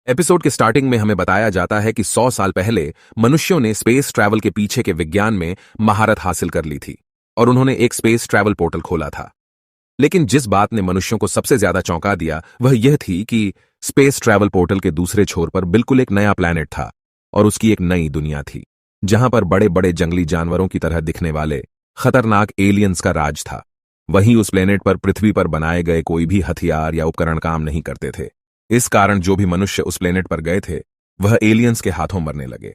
Episode के starting में हमें बताया जाता है कि 100 साल पहले मनुष्यों ने स्पेस ट्रैवल के पीछे के विज्ञान में महारत हासिल कर ली थी और उन्होंने एक स्पेस ट्रैवल पोर्टल खोला था। लेकिन जिस बात ने मनुष्यों को सबसे ज्यादा चौंका दिया वह यह थी कि स्पेस ट्रैवल पोर्टल के दूसरे छोर पर बिल्कुल एक नया प्लैनेट था और उसकी एक नई दुनिया थी, जहां पर बड़े बड़े जंगली जानवरों की तरह दिखने वाले खतरनाक एलियंस का राज था। वहीं उस प्लेनेट पर पृथ्वी पर बनाए गए कोई भी हथियार या उपकरण काम नहीं करते थे। इस कारण जो भी मनुष्य उस प्लेनेट पर गए थे वह एलियंस के हाथों मरने लगे।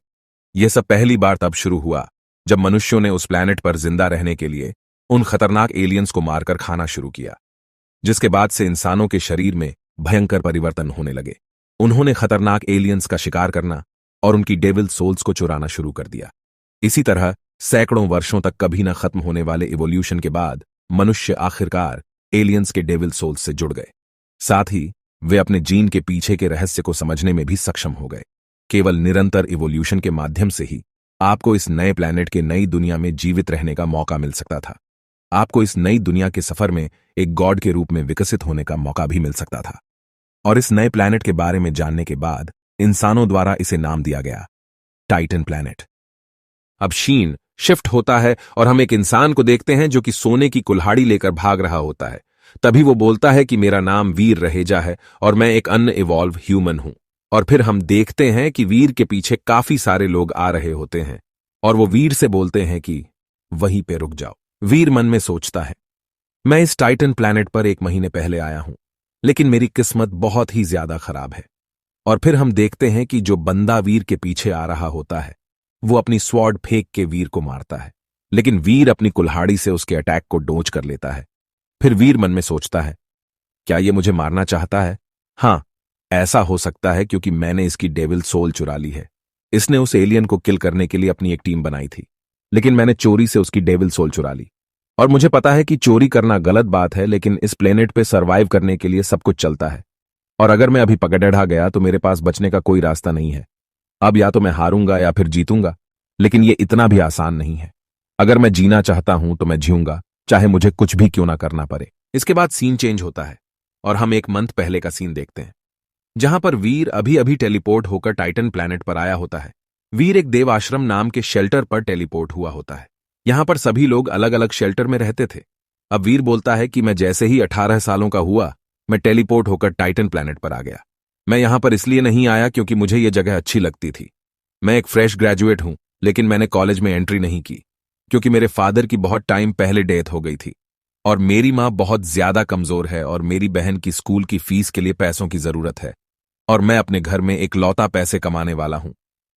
यह सब पहली बार तब शुरू हुआ जब मनुष्यों ने उस प्लेनेट पर जिंदा रहने के लिए उन खतरनाक एलियंस को मारकर खाना शुरू किया, जिसके बाद से इंसानों के शरीर में भयंकर परिवर्तन होने लगे। उन्होंने खतरनाक एलियंस का शिकार करना और उनकी डेविल सोल्स को चुराना शुरू कर दिया। इसी तरह सैकड़ों वर्षों तक कभी न खत्म होने वाले इवोल्यूशन के बाद मनुष्य आखिरकार एलियंस के डेविल सोल्स से जुड़ गए। साथ ही वे अपने जीन के पीछे के रहस्य को समझने में भी सक्षम हो गए। केवल निरंतर इवोल्यूशन के माध्यम से ही आपको इस नए प्लैनेट के नई दुनिया में जीवित रहने का मौका मिल सकता था। आपको इस नई दुनिया के सफर में एक गॉड के रूप में विकसित होने का मौका भी मिल सकता था। और इस नए प्लैनेट के बारे में जानने के बाद इंसानों द्वारा इसे नाम दिया गया टाइटन प्लैनेट। अब शीन शिफ्ट होता है और हम एक इंसान को देखते हैं जो कि सोने की कुल्हाड़ी लेकर भाग रहा होता है। तभी वो बोलता है कि मेरा नाम वीर रहेजा है और मैं एक अन इवॉल्व ह्यूमन हूं। और फिर हम देखते हैं कि वीर के पीछे काफी सारे लोग आ रहे होते हैं और वो वीर से बोलते हैं कि वहीं पे रुक जाओ। वीर मन में सोचता है, मैं इस टाइटन प्लैनेट पर 1 महीने पहले आया हूं, लेकिन मेरी किस्मत बहुत ही ज्यादा खराब है। और फिर हम देखते हैं कि जो बंदा वीर के पीछे आ रहा होता है वो अपनी स्वॉर्ड फेंक के वीर को मारता है, लेकिन वीर अपनी कुल्हाड़ी से उसके अटैक को डोज कर लेता है। फिर वीर मन में सोचता है, क्या ये मुझे मारना चाहता है? हां, ऐसा हो सकता है क्योंकि मैंने इसकी डेविल सोल चुरा ली है। इसने उस एलियन को किल करने के लिए अपनी एक टीम बनाई थी, लेकिन मैंने चोरी से उसकी डेविल सोल चुरा ली। और मुझे पता है कि चोरी करना गलत बात है, लेकिन इस प्लेनेट पे सरवाइव करने के लिए सब कुछ चलता है। और अगर मैं अभी पकड़ेढ़ा गया तो मेरे पास बचने का कोई रास्ता नहीं है। अब या तो मैं हारूंगा या फिर जीतूंगा, लेकिन ये इतना भी आसान नहीं है। अगर मैं जीना चाहता हूं तो मैं जीऊंगा, चाहे मुझे कुछ भी क्यों ना करना पड़े। इसके बाद सीन चेंज होता है और हम 1 मंथ पहले का सीन देखते हैं, जहां पर वीर अभी अभी टेलीपोर्ट होकर टाइटन प्लैनेट पर आया होता है। वीर एक देव आश्रम नाम के शेल्टर पर टेलीपोर्ट हुआ होता है। यहां पर सभी लोग अलग अलग शेल्टर में रहते थे। अब वीर बोलता है कि मैं जैसे ही 18 सालों का हुआ मैं टेलीपोर्ट होकर टाइटन प्लैनेट पर आ गया। मैं यहां पर इसलिए नहीं आया क्योंकि मुझे यह जगह अच्छी लगती थी। मैं एक फ्रेश ग्रेजुएट हूं, लेकिन मैंने कॉलेज में एंट्री नहीं की क्योंकि मेरे फादर की बहुत टाइम पहले डेथ हो गई थी और मेरी मां बहुत ज्यादा कमजोर है और मेरी बहन की स्कूल की फीस के लिए पैसों की जरूरत है और मैं अपने घर में एक लौता पैसे कमाने वाला हूं।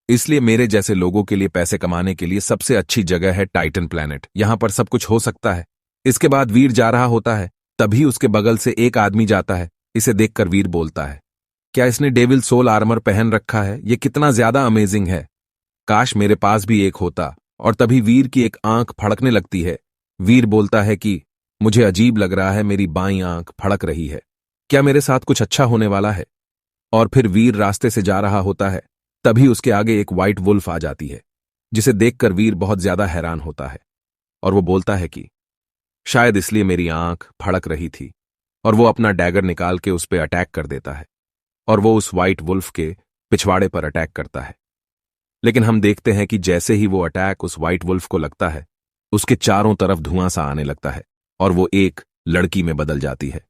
इसलिए मेरे जैसे लोगों के लिए पैसे कमाने के लिए सबसे अच्छी जगह है टाइटन प्लैनेट। यहां पर सब कुछ हो सकता है। इसके बाद वीर जा रहा होता है, तभी उसके बगल से एक आदमी जाता है। इसे देखकर वीर बोलता है, क्या इसने डेविल सोल आर्मर पहन रखा है? ये कितना ज्यादा अमेजिंग है, काश मेरे पास भी एक होता। और तभी वीर की एक आंख फड़कने लगती है। वीर बोलता है कि मुझे अजीब लग रहा है, मेरी बाईं आंख फड़क रही है, क्या मेरे साथ कुछ अच्छा होने वाला है? और फिर वीर रास्ते से जा रहा होता है, तभी उसके आगे एक व्हाइट वुल्फ आ जाती है, जिसे देखकर वीर बहुत ज्यादा हैरान होता है और वो बोलता है कि शायद इसलिए मेरी आंख फड़क रही थी। और वो अपना डैगर निकाल के उस पर अटैक कर देता है और वो उस व्हाइट वुल्फ के पिछवाड़े पर अटैक करता है। लेकिन हम देखते हैं कि जैसे ही वो अटैक उस व्हाइट वुल्फ को लगता है, उसके चारों तरफ धुआं सा आने लगता है और वो एक लड़की में बदल जाती है।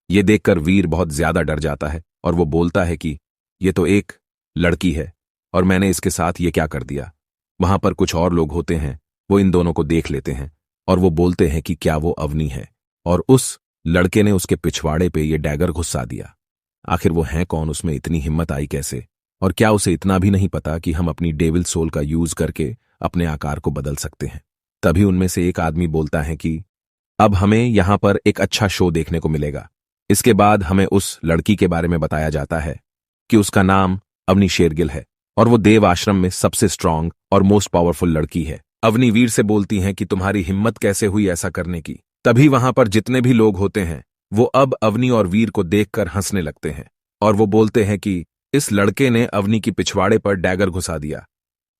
ये देखकर वीर बहुत ज्यादा डर जाता है और वो बोलता है कि ये तो एक लड़की है और मैंने इसके साथ ये क्या कर दिया। वहां पर कुछ और लोग होते हैं, वो इन दोनों को देख लेते हैं और वो बोलते हैं कि क्या वो अवनी है, और उस लड़के ने उसके पिछवाड़े पे ये डैगर घुसा दिया। आखिर वो है कौन, उसमें इतनी हिम्मत आई कैसे? और क्या उसे इतना भी नहीं पता कि हम अपनी डेविल सोल का यूज करके अपने आकार को बदल सकते हैं? तभी उनमें से एक आदमी बोलता है कि अब हमें यहां पर एक अच्छा शो देखने को मिलेगा। इसके बाद हमें उस लड़की के बारे में बताया जाता है कि उसका नाम अवनी शेरगिल है और वो देव आश्रम में सबसे स्ट्रांग और मोस्ट पावरफुल लड़की है। अवनी वीर से बोलती हैं कि तुम्हारी हिम्मत कैसे हुई ऐसा करने की। तभी वहां पर जितने भी लोग होते हैं वो अब अवनी और वीर को देखकर हंसने लगते हैं और वो बोलते हैं कि इस लड़के ने अवनी की पिछवाड़े पर डैगर घुसा दिया।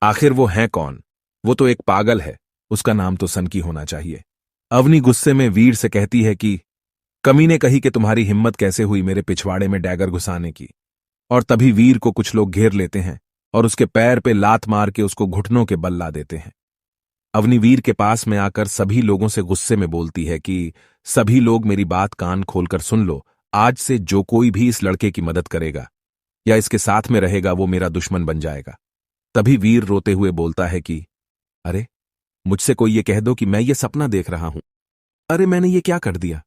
आखिर वो है कौन? वो तो एक पागल है, उसका नाम तो सनकी होना चाहिए। अवनी गुस्से में वीर से कहती है कि कमीने कही कि तुम्हारी हिम्मत कैसे हुई मेरे पिछवाड़े में डैगर घुसाने की। और तभी वीर को कुछ लोग घेर लेते हैं और उसके पैर पे लात मार के उसको घुटनों के बल ला देते हैं। अवनी वीर के पास में आकर सभी लोगों से गुस्से में बोलती है कि सभी लोग मेरी बात कान खोलकर सुन लो, आज से जो कोई भी इस लड़के की मदद करेगा या इसके साथ में रहेगा वो मेरा दुश्मन बन जाएगा। तभी वीर रोते हुए बोलता है कि अरे, मुझसे कोई ये कह दो कि मैं ये सपना देख रहा हूं। अरे, मैंने ये क्या कर दिया।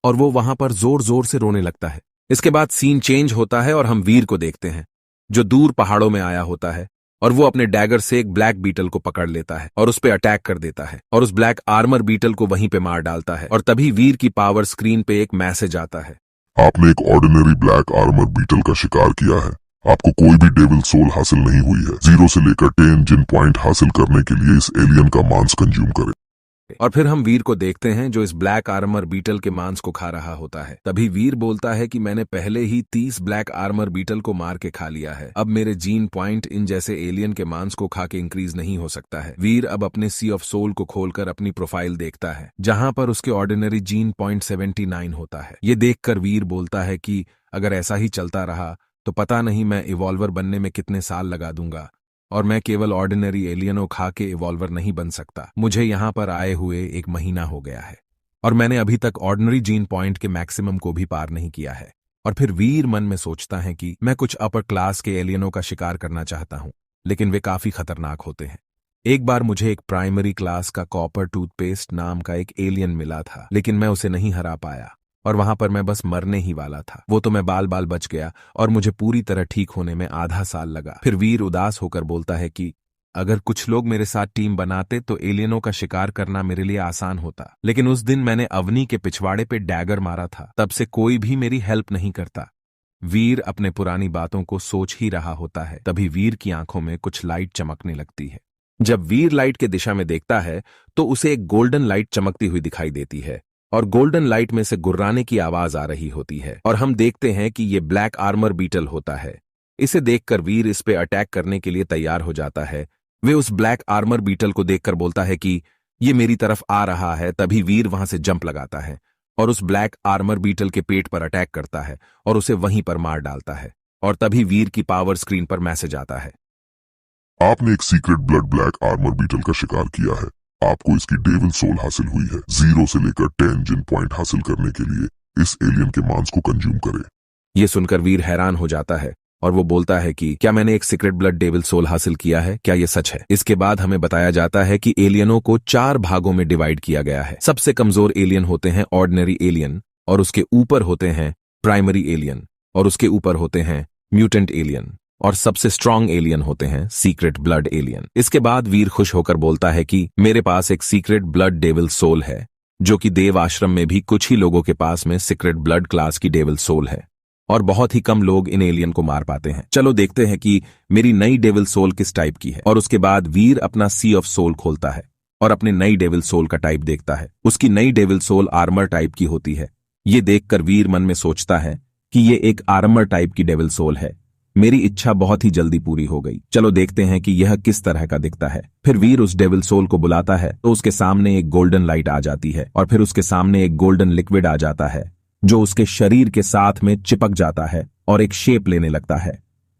और वो वहां पर जोर जोर से रोने लगता है। इसके बाद सीन चेंज होता है और हम वीर को देखते हैं जो दूर पहाड़ों में आया होता है और वो अपने डैगर से एक ब्लैक बीटल को पकड़ लेता है और उस पर अटैक कर देता है और उस ब्लैक आर्मर बीटल को वहीं पे मार डालता है। और तभी वीर की पावर स्क्रीन पे एक मैसेज आता है, आपने एक ऑर्डिनरी ब्लैक आर्मर बीटल का शिकार किया है। आपको कोई भी डेविल सोल हासिल नहीं हुई है। 0 से लेकर 10 जिन पॉइंट हासिल करने के लिए इस एलियन का मांस कंज्यूम करें। और फिर हम वीर को देखते हैं जो इस ब्लैक आर्मर बीटल के मांस को खा रहा होता है। तभी वीर बोलता है कि मैंने पहले ही 30 ब्लैक आर्मर बीटल को मार के खा लिया है। अब मेरे जीन पॉइंट इन जैसे एलियन के मांस को खा के इंक्रीज नहीं हो सकता है। वीर अब अपने सी ऑफ सोल को खोलकर अपनी प्रोफाइल देखता है जहां पर उसके ऑर्डिनरी जीन पॉइंट 79 होता है। ये देखकर वीर बोलता है कि अगर ऐसा ही चलता रहा तो पता नहीं मैं इवॉल्वर बनने में कितने साल लगा दूंगा और मैं केवल ऑर्डिनरी एलियनों खा के इवॉल्वर नहीं बन सकता। मुझे यहां पर आए हुए 1 महीना हो गया है और मैंने अभी तक ऑर्डिनरी जीन पॉइंट के मैक्सिमम को भी पार नहीं किया है। और फिर वीर मन में सोचता है कि मैं कुछ अपर क्लास के एलियनों का शिकार करना चाहता हूं, लेकिन वे काफी खतरनाक होते हैं। एक बार मुझे एक प्राइमरी क्लास का कॉपर टूथपेस्ट नाम का एक एलियन मिला था, लेकिन मैं उसे नहीं हरा पाया और वहां पर मैं बस मरने ही वाला था। वो तो मैं बाल बाल बच गया और मुझे पूरी तरह ठीक होने में आधा साल लगा। फिर वीर उदास होकर बोलता है कि अगर कुछ लोग मेरे साथ टीम बनाते तो एलियनों का शिकार करना मेरे लिए आसान होता, लेकिन उस दिन मैंने अवनी के पिछवाड़े पे डैगर मारा था, तब से कोई भी मेरी हेल्प नहीं करता। वीर अपने पुरानी बातों को सोच ही रहा होता है। तभी वीर की आंखों में कुछ लाइट चमकने लगती है। जब वीर लाइट के दिशा में देखता है तो उसे एक गोल्डन लाइट चमकती हुई दिखाई देती है और गोल्डन लाइट में से गुर्राने की आवाज आ रही होती है और हम देखते हैं कि ये ब्लैक आर्मर बीटल होता है। इसे देखकर वीर इस पे अटैक करने के लिए तैयार हो जाता है। वे उस ब्लैक आर्मर बीटल को देखकर बोलता है कि ये मेरी तरफ आ रहा है। तभी वीर वहां से जंप लगाता है और उस ब्लैक आर्मर बीटल के पेट पर अटैक करता है और उसे वहीं पर मार डालता है। और तभी वीर की पावर स्क्रीन पर मैसेज आता है, आपने एक secret blood black armour beetle का शिकार किया है। आपको इसकी डेविल सोल हासिल हुई है। 0 से लेकर 10 जिन पॉइंट हासिल करने के लिए इस एलियन के मांस को कंज्यूम करें। ये सुनकर वीर हैरान हो जाता है और वो बोलता है कि क्या मैंने एक सीक्रेट ब्लड डेविल सोल हासिल किया है, क्या ये सच है। इसके बाद हमें बताया जाता है कि एलियनों को 4 भागों में डिवाइड किया गया है। सबसे कमजोर एलियन होते हैं ऑर्डिनरी एलियन और उसके ऊपर होते हैं प्राइमरी एलियन और उसके ऊपर होते हैं म्यूटेंट एलियन और सबसे स्ट्रांग एलियन होते हैं सीक्रेट ब्लड एलियन। इसके बाद वीर खुश होकर बोलता है कि मेरे पास एक सीक्रेट ब्लड डेविल सोल है, जो कि देव आश्रम में भी कुछ ही लोगों के पास में सीक्रेट ब्लड क्लास की डेविल सोल है और बहुत ही कम लोग इन एलियन को मार पाते हैं। चलो देखते हैं कि मेरी नई डेविल सोल किस टाइप की है। और उसके बाद वीर अपना सी ऑफ सोल खोलता है और अपने नई डेविल सोल का टाइप देखता है। उसकी नई डेविल सोल आर्मर टाइप की होती है। ये देखकर वीर मन में सोचता है कि ये एक आर्मर टाइप की डेविल सोल है। मेरी इच्छा बहुत ही जल्दी पूरी हो गई। चलो देखते हैं कि यह किस तरह का दिखता है। फिर वीर उस डेविल सोल को बुलाता है तो उसके सामने एक गोल्डन लाइट आ जाती है और फिर उसके सामने एक गोल्डन लिक्विड आ जाता है जो उसके शरीर के साथ में चिपक जाता है और एक शेप लेने लगता है।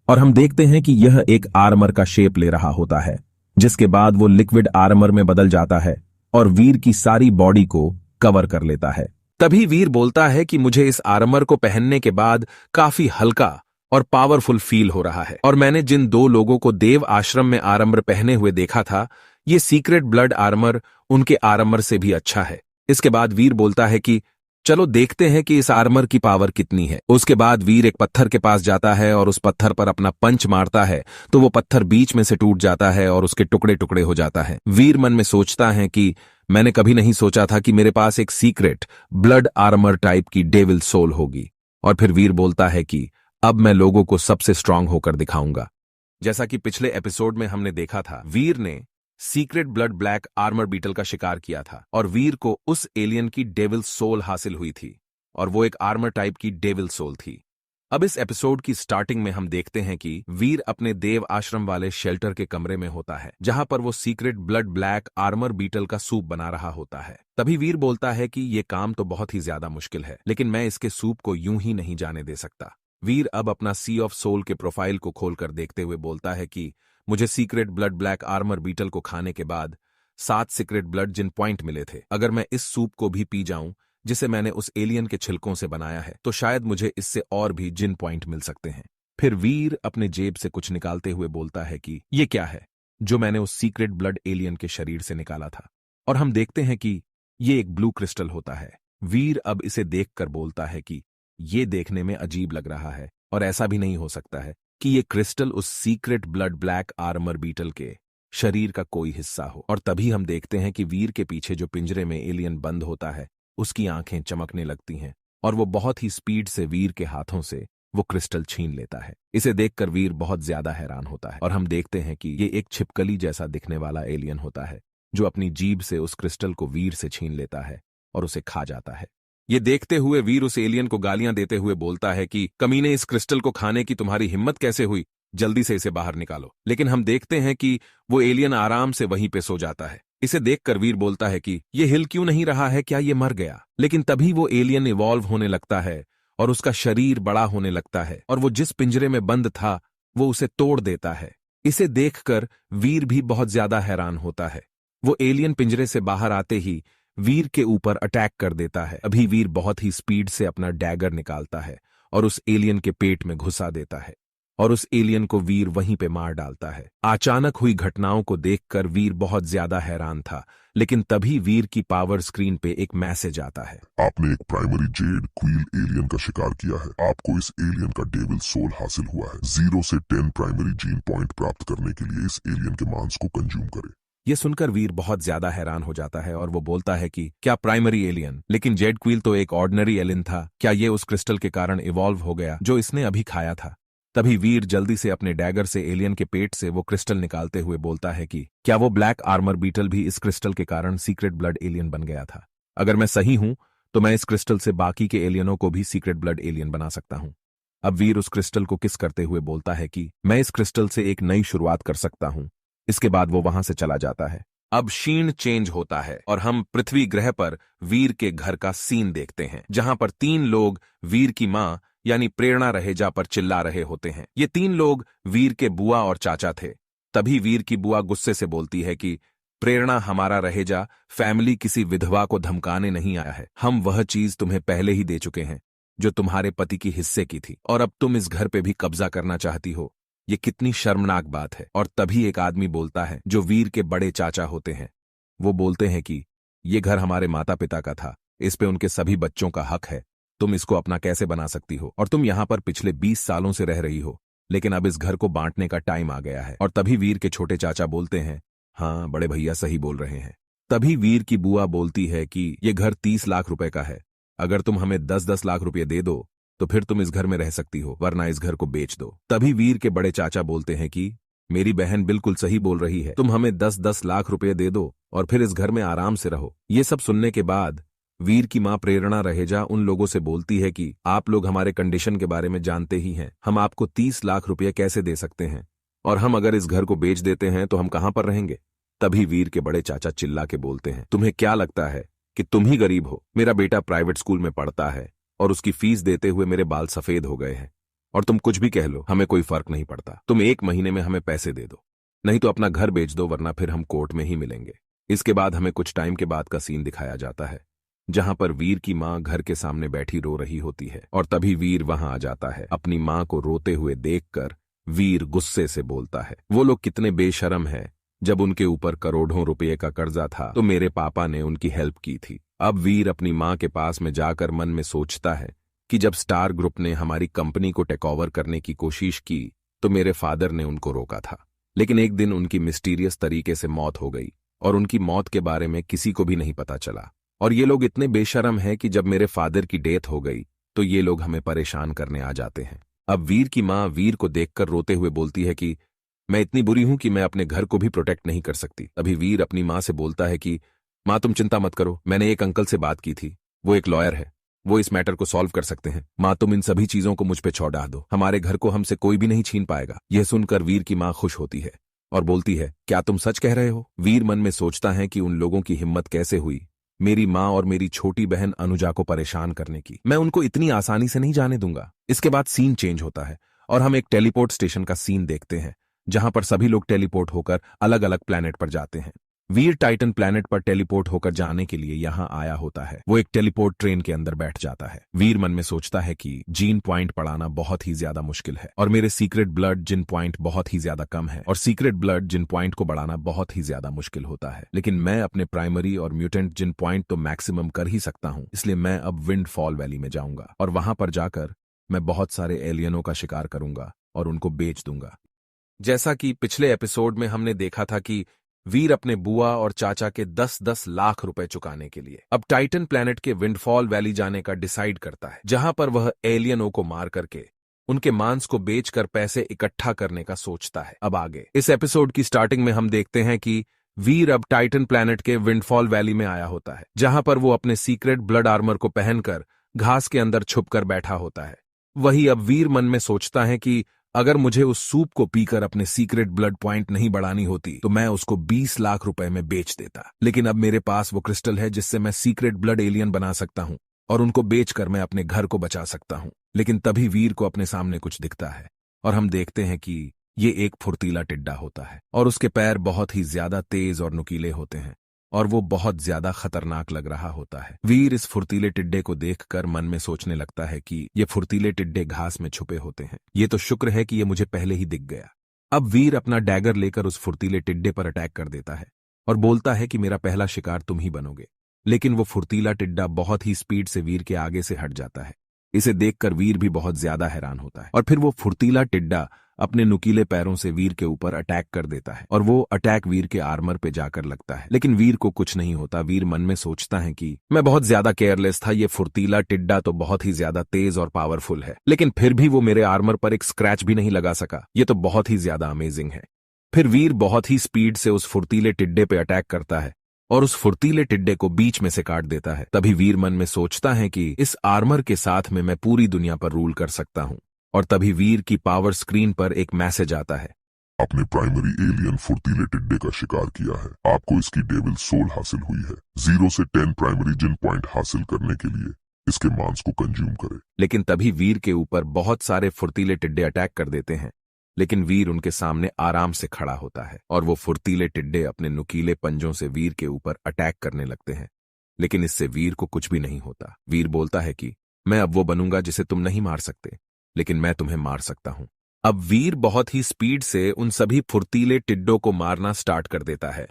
और हम देखते हैं कि यह एक आर्मर का शेप ले रहा होता है, जिसके बाद वो लिक्विड आर्मर में बदल जाता है और वीर की सारी बॉडी को कवर कर लेता है। तभी वीर बोलता है कि मुझे इस आर्मर को पहनने के बाद काफी हल्का और पावरफुल फील हो रहा है और मैंने जिन 2 लोगों को देव आश्रम में आर्मर पहने हुए देखा था, ये सीक्रेट ब्लड आर्मर उनके आर्मर से भी अच्छा है। इसके बाद वीर बोलता है कि चलो देखते हैं कि इस आर्मर की पावर कितनी है। उसके बाद वीर एक पत्थर के पास जाता है और उस पत्थर पर अपना पंच मारता है तो वो पत्थर बीच में से टूट जाता है और उसके टुकड़े टुकड़े हो जाता है। वीर मन में सोचता है कि मैंने कभी नहीं सोचा था कि मेरे पास एक सीक्रेट ब्लड आर्मर टाइप की डेविल सोल होगी। और फिर वीर बोलता है कि अब मैं लोगों को सबसे स्ट्रांग होकर दिखाऊंगा। जैसा कि पिछले एपिसोड में हमने देखा था, वीर ने secret blood black armour beetle का शिकार किया था और वीर को उस एलियन की डेविल सोल हासिल हुई थी और वो एक आर्मर टाइप की डेविल सोल थी। अब इस एपिसोड की स्टार्टिंग में हम देखते हैं कि वीर अपने देव आश्रम वाले शेल्टर के कमरे में होता है, जहां पर वो secret blood black armour beetle का सूप बना रहा होता है। तभी वीर बोलता है कि ये काम तो बहुत ही ज्यादा मुश्किल है, लेकिन मैं इसके सूप को यूं ही नहीं जाने दे सकता। वीर अब अपना सी ऑफ सोल के प्रोफाइल को खोलकर देखते हुए बोलता है कि मुझे secret blood black armour beetle को खाने के बाद 7 सीक्रेट ब्लड जिन पॉइंट मिले थे, अगर मैं इस सूप को भी पी जाऊं जिसे मैंने उस एलियन के छिलकों से बनाया है, तो शायद मुझे इससे और भी जिन पॉइंट मिल सकते हैं। फिर वीर अपने जेब से कुछ निकालते हुए बोलता है कि ये क्या है जो मैंने उस सीक्रेट ब्लड एलियन के शरीर से निकाला था, और हम देखते हैं कि ये एक ब्लू क्रिस्टल होता है। वीर अब इसे देखकर बोलता है कि ये देखने में अजीब लग रहा है और ऐसा भी नहीं हो सकता है कि ये क्रिस्टल उस secret blood black armour beetle के शरीर का कोई हिस्सा हो। और तभी हम देखते हैं कि वीर के पीछे जो पिंजरे में एलियन बंद होता है उसकी आंखें चमकने लगती हैं और वो बहुत ही स्पीड से वीर के हाथों से वो क्रिस्टल छीन लेता है। इसे देखकर वीर बहुत ज्यादा हैरान होता है और हम देखते हैं कि ये एक छिपकली जैसा दिखने वाला एलियन होता है जो अपनी जीभ से उस क्रिस्टल को वीर से छीन लेता है और उसे खा जाता है। ये देखते हुए वीर उस एलियन को गालियां देते हुए बोलता है कि कमीने, इस क्रिस्टल को खाने की तुम्हारी हिम्मत कैसे हुई, जल्दी से इसे बाहर निकालो। लेकिन हम देखते हैं कि वो एलियन आराम से वहीं पे सो जाता है। इसे देखकर वीर बोलता है कि ये हिल क्यों नहीं रहा है, क्या ये मर गया? लेकिन तभी वो एलियन इवॉल्व होने लगता है और उसका शरीर बड़ा होने लगता है और वो जिस पिंजरे में बंद था वो उसे तोड़ देता है। इसे देखकर वीर भी बहुत ज्यादा हैरान होता है। वो एलियन पिंजरे से बाहर आते ही वीर के ऊपर अटैक कर देता है। अभी वीर बहुत ही स्पीड से अपना डैगर निकालता है और उस एलियन के पेट में घुसा देता है और उस एलियन को वीर वहीं पे मार डालता है। अचानक हुई घटनाओं को देखकर वीर बहुत ज्यादा हैरान था, लेकिन तभी वीर की पावर स्क्रीन पे एक मैसेज आता है। आपने एक प्राइमरी जेड क्वील एलियन का शिकार किया है। आपको इस एलियन का डेविल सोल हासिल हुआ है। 0 से 10 प्राइमरी जीन पॉइंट प्राप्त करने के लिए इस एलियन के मांस को कंज्यूम करें। ये सुनकर वीर बहुत ज्यादा हैरान हो जाता है और वो बोलता है कि क्या प्राइमरी एलियन? लेकिन जेड क्वील तो एक ऑर्डिनरी एलियन था, क्या ये उस क्रिस्टल के कारण इवॉल्व हो गया जो इसने अभी खाया था? तभी वीर जल्दी से अपने डैगर से एलियन के पेट से वो क्रिस्टल निकालते हुए बोलता है कि क्या वो ब्लैक आर्मर बीटल भी इस क्रिस्टल के कारण सीक्रेट ब्लड एलियन बन गया था? अगर मैं सही हूं तो मैं इस क्रिस्टल से बाकी के एलियनों को भी सीक्रेट ब्लड एलियन बना सकता हूं। अब वीर उस क्रिस्टल को किस करते हुए बोलता है कि मैं इस क्रिस्टल से एक नई शुरुआत कर सकता हूं। इसके बाद वो वहां से चला जाता है। अब शीन चेंज होता है और हम पृथ्वी ग्रह पर वीर के घर का सीन देखते हैं, जहां पर 3 लोग वीर की मां यानी प्रेरणा रहेजा पर चिल्ला रहे होते हैं। ये 3 लोग वीर के बुआ और चाचा थे। तभी वीर की बुआ गुस्से से बोलती है कि प्रेरणा, हमारा रहेजा फैमिली किसी विधवा को धमकाने नहीं आया है। हम वह चीज तुम्हें पहले ही दे चुके हैं जो तुम्हारे पति की हिस्से की थी, और अब तुम इस घर पे भी कब्जा करना चाहती हो। ये कितनी शर्मनाक बात है। और तभी एक आदमी बोलता है जो वीर के बड़े चाचा होते हैं। वो बोलते हैं कि ये घर हमारे माता पिता का था, इस पे उनके सभी बच्चों का हक है। तुम इसको अपना कैसे बना सकती हो? और तुम यहां पर पिछले 20 सालों से रह रही हो, लेकिन अब इस घर को बांटने का टाइम आ गया है। और तभी वीर के छोटे चाचा बोलते हैं, हाँ बड़े भैया सही बोल रहे हैं। तभी वीर की बुआ बोलती है कि ये घर 30 लाख रुपए का है। अगर तुम हमें 10-10 लाख रुपए दे दो तो फिर तुम इस घर में रह सकती हो, वरना इस घर को बेच दो। तभी वीर के बड़े चाचा बोलते हैं कि मेरी बहन बिल्कुल सही बोल रही है, तुम हमें 10-10 लाख रुपए दे दो और फिर इस घर में आराम से रहो। ये सब सुनने के बाद वीर की मां प्रेरणा रहेजा उन लोगों से बोलती है कि आप लोग हमारे कंडीशन के बारे में जानते ही हैं। हम आपको 30 लाख रुपए कैसे दे सकते हैं, और हम अगर इस घर को बेच देते हैं तो हम कहां पर रहेंगे? तभी वीर के बड़े चाचा चिल्ला के बोलते हैं, तुम्हें क्या लगता है कि तुम ही गरीब हो? मेरा बेटा प्राइवेट स्कूल में पढ़ता है और उसकी फीस देते हुए मेरे बाल सफेद हो गए हैं, और तुम कुछ भी कह लो, हमें कोई फर्क नहीं पड़ता। तुम 1 महीने में हमें पैसे दे दो, नहीं तो अपना घर बेच दो, वरना फिर हम कोर्ट में ही मिलेंगे। इसके बाद हमें कुछ टाइम के बाद का सीन दिखाया जाता है, जहां पर वीर की मां घर के सामने बैठी रो रही होती है। और तभी वीर वहां आ जाता है। अपनी मां को रोते हुए देखकर वीर गुस्से से बोलता है, वो लोग कितने बेशर्म हैं। जब उनके ऊपर करोड़ों रुपये का कर्जा था तो मेरे पापा ने उनकी हेल्प की थी। अब वीर अपनी मां के पास में जाकर मन में सोचता है कि जब स्टार ग्रुप ने हमारी कंपनी को टेक ओवर करने की कोशिश की तो मेरे फादर ने उनको रोका था, लेकिन एक दिन उनकी मिस्टीरियस तरीके से मौत हो गई और उनकी मौत के बारे में किसी को भी नहीं पता चला। और ये लोग इतने बेशर्म हैं कि जब मेरे फादर की डेथ हो गई तो ये लोग हमें परेशान करने आ जाते हैं। अब वीर की मां वीर को देखकर रोते हुए बोलती है कि मैं इतनी बुरी हूं कि मैं अपने घर को भी प्रोटेक्ट नहीं कर सकती। तभी वीर अपनी मां से बोलता है कि मां तुम चिंता मत करो, मैंने एक अंकल से बात की थी, वो एक लॉयर है, वो इस मैटर को सॉल्व कर सकते हैं। मां तुम इन सभी चीजों को मुझ पे छोड़ा दो, हमारे घर को हमसे कोई भी नहीं छीन पाएगा। यह सुनकर वीर की मां खुश होती है और बोलती है, क्या तुम सच कह रहे हो? वीर मन में सोचता है कि उन लोगों की हिम्मत कैसे हुई मेरी माँ और मेरी छोटी बहन अनुजा को परेशान करने की। मैं उनको इतनी आसानी से नहीं जाने दूंगा। इसके बाद सीन चेंज होता है और हम एक टेलीपोर्ट स्टेशन का सीन देखते हैं, जहां पर सभी लोग टेलीपोर्ट होकर अलग अलग प्लेनेट पर जाते हैं। वीर टाइटन प्लेनेट पर टेलीपोर्ट होकर जाने के लिए यहां आया होता है। वो एक टेलीपोर्ट ट्रेन के अंदर बैठ जाता है। वीर मन में सोचता है कि जीन पॉइंट पढ़ाना बहुत ही ज्यादा मुश्किल है और मेरे सीक्रेट ब्लड जिन पॉइंट बहुत ही ज्यादा कम है और सीक्रेट ब्लड जिन पॉइंट को बढ़ाना बहुत ही ज्यादा मुश्किल होता है। लेकिन मैं अपने प्राइमरी और म्यूटेंट जिन पॉइंट तो मैक्सिमम कर ही सकता हूं, इसलिए मैं अब विंडफॉल वैली में जाऊंगा और वहां पर जाकर मैं बहुत सारे एलियनों का शिकार करूंगा और उनको बेच दूंगा। जैसा कि पिछले एपिसोड में हमने देखा था कि वीर अपने बुआ और चाचा के 10-10 लाख रुपए चुकाने के लिए अब टाइटन प्लैनेट के विंडफॉल वैली जाने का डिसाइड करता है, जहां पर वह एलियनों को मार करके उनके मांस को बेचकर पैसे इकट्ठा करने का सोचता है। अब आगे इस एपिसोड की स्टार्टिंग में हम देखते हैं कि वीर अब टाइटन प्लैनेट के विंडफॉल वैली में आया होता है, जहां पर वो अपने सीक्रेट ब्लड आर्मर को पहनकर घास के अंदर छुपकर बैठा होता है। वही अब वीर मन में सोचता है कि अगर मुझे उस सूप को पीकर अपने सीक्रेट ब्लड पॉइंट नहीं बढ़ानी होती तो मैं उसको 20 लाख रुपए में बेच देता। लेकिन अब मेरे पास वो क्रिस्टल है जिससे मैं सीक्रेट ब्लड एलियन बना सकता हूं और उनको बेचकर मैं अपने घर को बचा सकता हूं। लेकिन तभी वीर को अपने सामने कुछ दिखता है और हम देखते हैं कि ये एक फुर्तीला टिड्डा होता है और उसके पैर बहुत ही ज्यादा तेज और नुकीले होते हैं और वो बहुत ज्यादा खतरनाक लग रहा होता है। वीर इस फुर्तीले टिड्डे को देखकर मन में सोचने लगता है कि ये फुर्तीले टिड्डे घास में छुपे होते हैं। ये तो शुक्र है कि ये मुझे पहले ही दिख गया। अब वीर अपना डैगर लेकर उस फुर्तीले टिड्डे पर अटैक कर देता है और बोलता है कि मेरा पहला शिकार तुम ही बनोगे। लेकिन वो फुर्तीला टिड्डा बहुत ही स्पीड से वीर के आगे से हट जाता है। इसे देखकर वीर भी बहुत ज्यादा हैरान होता है और फिर वो फुर्तीला टिड्डा अपने नुकीले पैरों से वीर के ऊपर अटैक कर देता है और वो अटैक वीर के आर्मर पे जाकर लगता है। लेकिन वीर को कुछ नहीं होता। वीर मन में सोचता है कि मैं बहुत ज्यादा केयरलेस था, ये फुर्तीला टिड्डा तो बहुत ही ज्यादा तेज और पावरफुल है, लेकिन फिर भी वो मेरे आर्मर पर एक स्क्रैच भी नहीं लगा सका। ये तो बहुत ही ज्यादा अमेजिंग है। फिर वीर बहुत ही स्पीड से उस फुर्तीले टिड्डे पे अटैक करता है और उस फुर्तीले टिड्डे को बीच में से काट देता है। तभी वीर मन में सोचता है कि इस आर्मर के साथ में मैं पूरी दुनिया पर रूल कर सकता हूं। और तभी वीर की पावर स्क्रीन पर एक मैसेज आता है, आपने प्राइमरी एलियन फुर्तीले टिड्डे का शिकार किया है। आपको इसकी डेविल सोल हासिल हुई है। 0 से 10 प्राइमरी जिन पॉइंट हासिल करने के लिए इसके मांस को कंज्यूम करें। लेकिन तभी वीर के ऊपर बहुत सारे फुर्तीले टिड्डे अटैक कर देते हैं। लेकिन वीर उनके सामने आराम से खड़ा होता है और वो फुर्तीले टिड्डे अपने नुकीले पंजों से वीर के ऊपर अटैक करने लगते हैं। लेकिन इससे वीर को कुछ भी नहीं होता। वीर बोलता है कि मैं अब वो बनूंगा जिसे तुम नहीं मार सकते, लेकिन मैं तुम्हें मार सकता हूं। अब वीर बहुत ही स्पीड से उन सभी फुर्तीले टिड्डों को मारना स्टार्ट कर देता है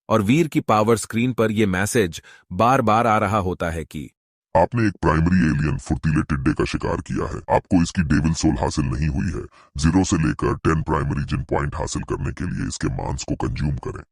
और वीर की पावर स्क्रीन पर यह मैसेज बार बार आ रहा होता है कि आपने एक प्राइमरी एलियन फुर्तीले टिड्डे का शिकार किया है। आपको इसकी डेविल सोल हासिल नहीं हुई है। 0 से लेकर 10 प्राइमरी जिन पॉइंट हासिल करने के लिए इसके मांस को कंज्यूम करें।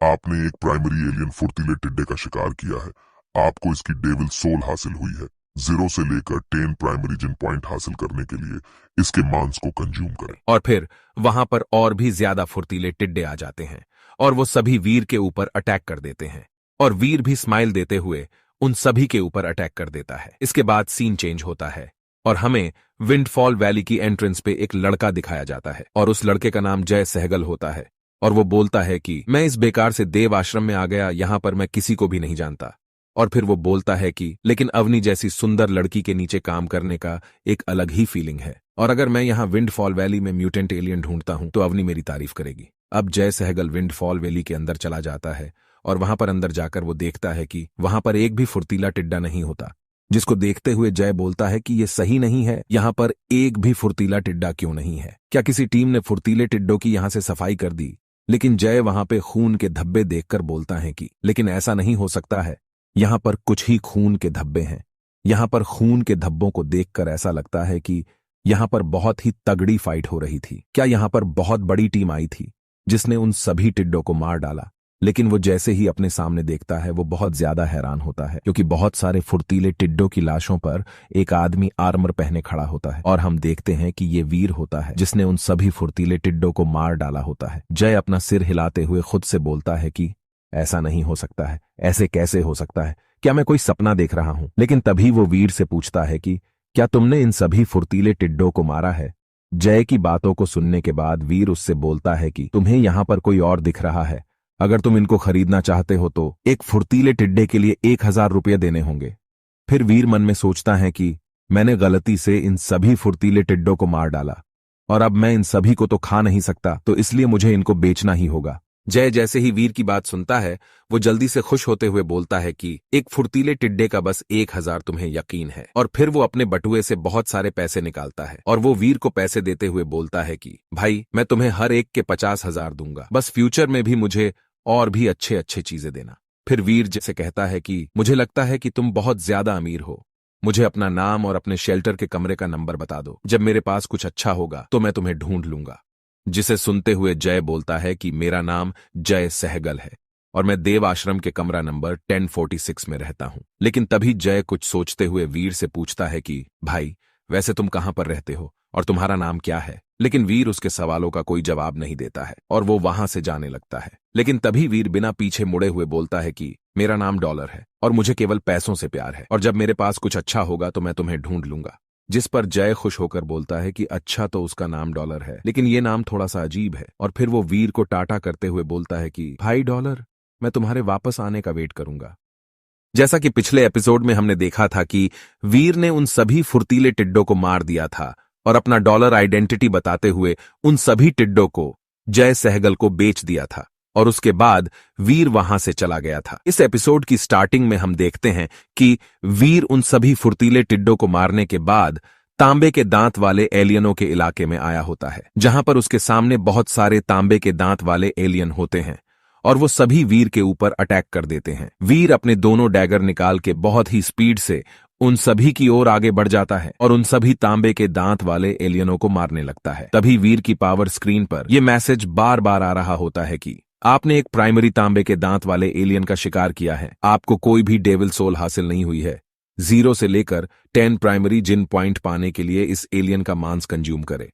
आपने एक प्राइमरी एलियन फुर्तीले टिड्डे का शिकार किया है। आपको इसकी डेविल सोल हासिल हुई है। 0 से लेकर 10 प्राइमरी जिन पॉइंट हासिल करने के लिए इसके मांस को कंज्यूम करें। और फिर वहां पर और भी ज्यादा फुर्तीले टिड्डे आ जाते हैं और वो सभी वीर के ऊपर अटैक कर देते हैं और वीर भी स्माइल देते हुए उन सभी के ऊपर अटैक कर देता है। इसके बाद सीन चेंज होता है और हमें विंडफॉल वैली की एंट्रेंस पे एक लड़का दिखाया जाता है और उस लड़के का नाम जय सहगल होता है और वो बोलता है कि मैं इस बेकार से देव आश्रम में आ गया, यहां पर मैं किसी को भी नहीं जानता। और फिर वो बोलता है कि लेकिन अवनी जैसी सुंदर लड़की के नीचे काम करने का एक अलग ही फीलिंग है और अगर मैं यहाँ विंडफॉल वैली में म्यूटेंट एलियन ढूंढता हूं तो अवनी मेरी तारीफ करेगी। अब जय सहगल विंडफॉल वैली के अंदर चला जाता है और वहां पर अंदर जाकर वो देखता है कि वहां पर एक भी फुर्तीला टिड्डा नहीं होता, जिसको देखते हुए जय बोलता है कि ये सही नहीं है, यहां पर एक भी फुर्तीला टिड्डा क्यों नहीं है? क्या किसी टीम ने फुर्तीले टिड्डों की यहां से सफाई कर दी? लेकिन जय वहां पे खून के धब्बे देखकर बोलता है कि लेकिन ऐसा नहीं हो सकता है, यहां पर कुछ ही खून के धब्बे हैं। यहां पर खून के धब्बों को देखकर ऐसा लगता है कि यहां पर बहुत ही तगड़ी फाइट हो रही थी। क्या यहां पर बहुत बड़ी टीम आई थी जिसने उन सभी टिड्डों को मार डाला? लेकिन वो जैसे ही अपने सामने देखता है वो बहुत ज्यादा हैरान होता है, क्योंकि बहुत सारे फुर्तीले टिड्डों की लाशों पर एक आदमी आर्मर पहने खड़ा होता है और हम देखते हैं कि ये वीर होता है जिसने उन सभी फुर्तीले टिड्डों को मार डाला होता है। जय अपना सिर हिलाते हुए खुद से बोलता है कि ऐसा नहीं हो सकता है, ऐसे कैसे हो सकता है? क्या मैं कोई सपना देख रहा हूं? लेकिन तभी वो वीर से पूछता है कि क्या तुमने इन सभी फुर्तीले टिड्डों को मारा है? जय की बातों को सुनने के बाद वीर उससे बोलता है कि तुम्हें यहां पर कोई और दिख रहा है? अगर तुम इनको खरीदना चाहते हो तो एक फुर्तीले टिड्डे के लिए 1,000 रुपये देने होंगे। फिर वीर मन में सोचता है कि मैंने गलती से इन सभी फुर्तीले टिड्डों को मार डाला और अब मैं इन सभी को तो खा नहीं सकता, तो इसलिए मुझे इनको बेचना ही होगा। जय जैसे ही वीर की बात सुनता है वो जल्दी से खुश होते हुए बोलता है कि एक फुर्तीले टिड्डे का बस 1,000 तुम्हें यकीन है। और फिर वो अपने बटुए से बहुत सारे पैसे निकालता है और वो वीर को पैसे देते हुए बोलता है कि भाई मैं तुम्हें हर एक के 50,000 दूंगा, बस फ्यूचर में भी मुझे और भी अच्छे अच्छे चीजें देना। फिर वीर जैसे कहता है कि मुझे लगता है कि तुम बहुत ज्यादा अमीर हो, मुझे अपना नाम और अपने शेल्टर के कमरे का नंबर बता दो, जब मेरे पास कुछ अच्छा होगा तो मैं तुम्हें ढूंढ लूंगा। जिसे सुनते हुए जय बोलता है कि मेरा नाम जय सहगल है और मैं देव आश्रम के कमरा नंबर 1046 में रहता हूं। लेकिन तभी जय कुछ सोचते हुए वीर से पूछता है कि भाई वैसे तुम कहां पर रहते हो और तुम्हारा नाम क्या है? लेकिन वीर उसके सवालों का कोई जवाब नहीं देता है और वो वहां से जाने लगता है। लेकिन तभी वीर बिना पीछे मुड़े हुए बोलता है कि मेरा नाम डॉलर है और मुझे केवल पैसों से प्यार है और जब मेरे पास कुछ अच्छा होगा तो मैं तुम्हें ढूंढ लूंगा। जिस पर जय खुश होकर बोलता है कि अच्छा तो उसका नाम डॉलर है, लेकिन ये नाम थोड़ा सा अजीब है। और फिर वो वीर को टाटा करते हुए बोलता है कि भाई डॉलर, मैं तुम्हारे वापस आने का वेट करूंगा। जैसा कि पिछले एपिसोड में हमने देखा था कि वीर ने उन सभी फुर्तीले टिड्डों को मार दिया था और अपना डॉलर आइडेंटिटी बताते हुए उन सभी टिड्डों को जय सहगल को बेच दिया था और उसके बाद वीर वहां से चला गया था। इस एपिसोड की स्टार्टिंग में हम देखते हैं कि वीर उन सभी फुर्तीले टिड्डों को मारने के बाद तांबे के दांत वाले एलियनों के इलाके में आया होता है, जहां पर उसके सामने बहुत सारे तांबे के दांत वाले एलियन होते हैं और वो सभी वीर के ऊपर अटैक कर देते हैं। वीर अपने दोनों डैगर निकाल के बहुत ही स्पीड से उन सभी की ओर आगे बढ़ जाता है और उन सभी तांबे के दांत वाले एलियनों को मारने लगता है। तभी वीर की पावर स्क्रीन पर यह मैसेज बार बार आ रहा होता है कि आपने एक प्राइमरी तांबे के दांत वाले एलियन का शिकार किया है, आपको कोई भी डेविल सोल हासिल नहीं हुई है। 0 से लेकर 10 प्राइमरी जिन पॉइंट पाने के लिए इस एलियन का मांस कंज्यूम करे।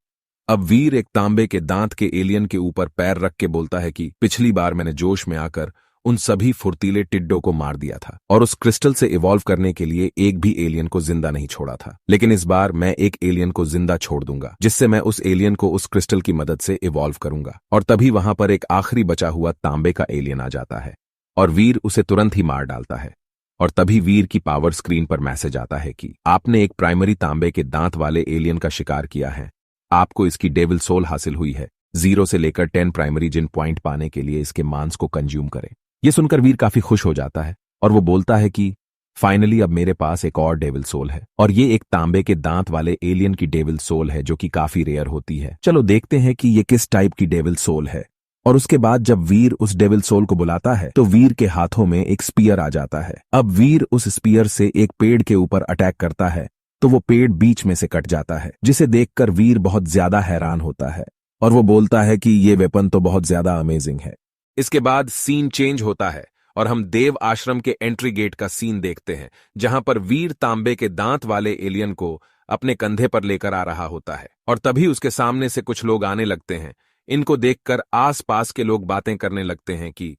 अब वीर एक तांबे के दांत के एलियन के ऊपर पैर रख के बोलता है कि पिछली बार मैंने जोश में आकर उन सभी फुर्तीले टिड्डों को मार दिया था और उस क्रिस्टल से इवॉल्व करने के लिए एक भी एलियन को जिंदा नहीं छोड़ा था, लेकिन इस बार मैं एक एलियन को जिंदा छोड़ दूंगा, जिससे मैं उस एलियन को उस क्रिस्टल की मदद से इवॉल्व करूंगा। और तभी वहां पर एक आखिरी बचा हुआ तांबे का एलियन आ जाता है और वीर उसे तुरंत ही मार डालता है। और तभी वीर की पावर स्क्रीन पर मैसेज आता है कि आपने एक प्राइमरी तांबे के दांत वाले एलियन का शिकार किया है, आपको इसकी डेविल सोल हासिल हुई है। 0 से लेकर 10 प्राइमरी जिन पॉइंट पाने के लिए इसके मांस को कंज्यूम करें। ये सुनकर वीर काफी खुश हो जाता है और वो बोलता है कि फाइनली अब मेरे पास एक और डेविल सोल है और ये एक तांबे के दांत वाले एलियन की डेविल सोल है जो कि काफी रेयर होती है। चलो देखते हैं कि ये किस टाइप की डेविल सोल है। और उसके बाद जब वीर उस डेविल सोल को बुलाता है तो वीर के हाथों में एक स्पीयर आ जाता है। अब वीर उस स्पीयर से एक पेड़ के ऊपर अटैक करता है तो वो पेड़ बीच में से कट जाता है, जिसे देखकर वीर बहुत ज्यादा हैरान होता है और वो बोलता है कि ये वेपन तो बहुत ज्यादा अमेजिंग है। इसके बाद सीन चेंज होता है और हम देव आश्रम के एंट्री गेट का सीन देखते हैं, जहां पर वीर तांबे के दांत वाले एलियन को अपने कंधे पर लेकर आ रहा होता है और तभी उसके सामने से कुछ लोग आने लगते हैं। इनको देखकर आसपास के लोग बातें करने लगते हैं कि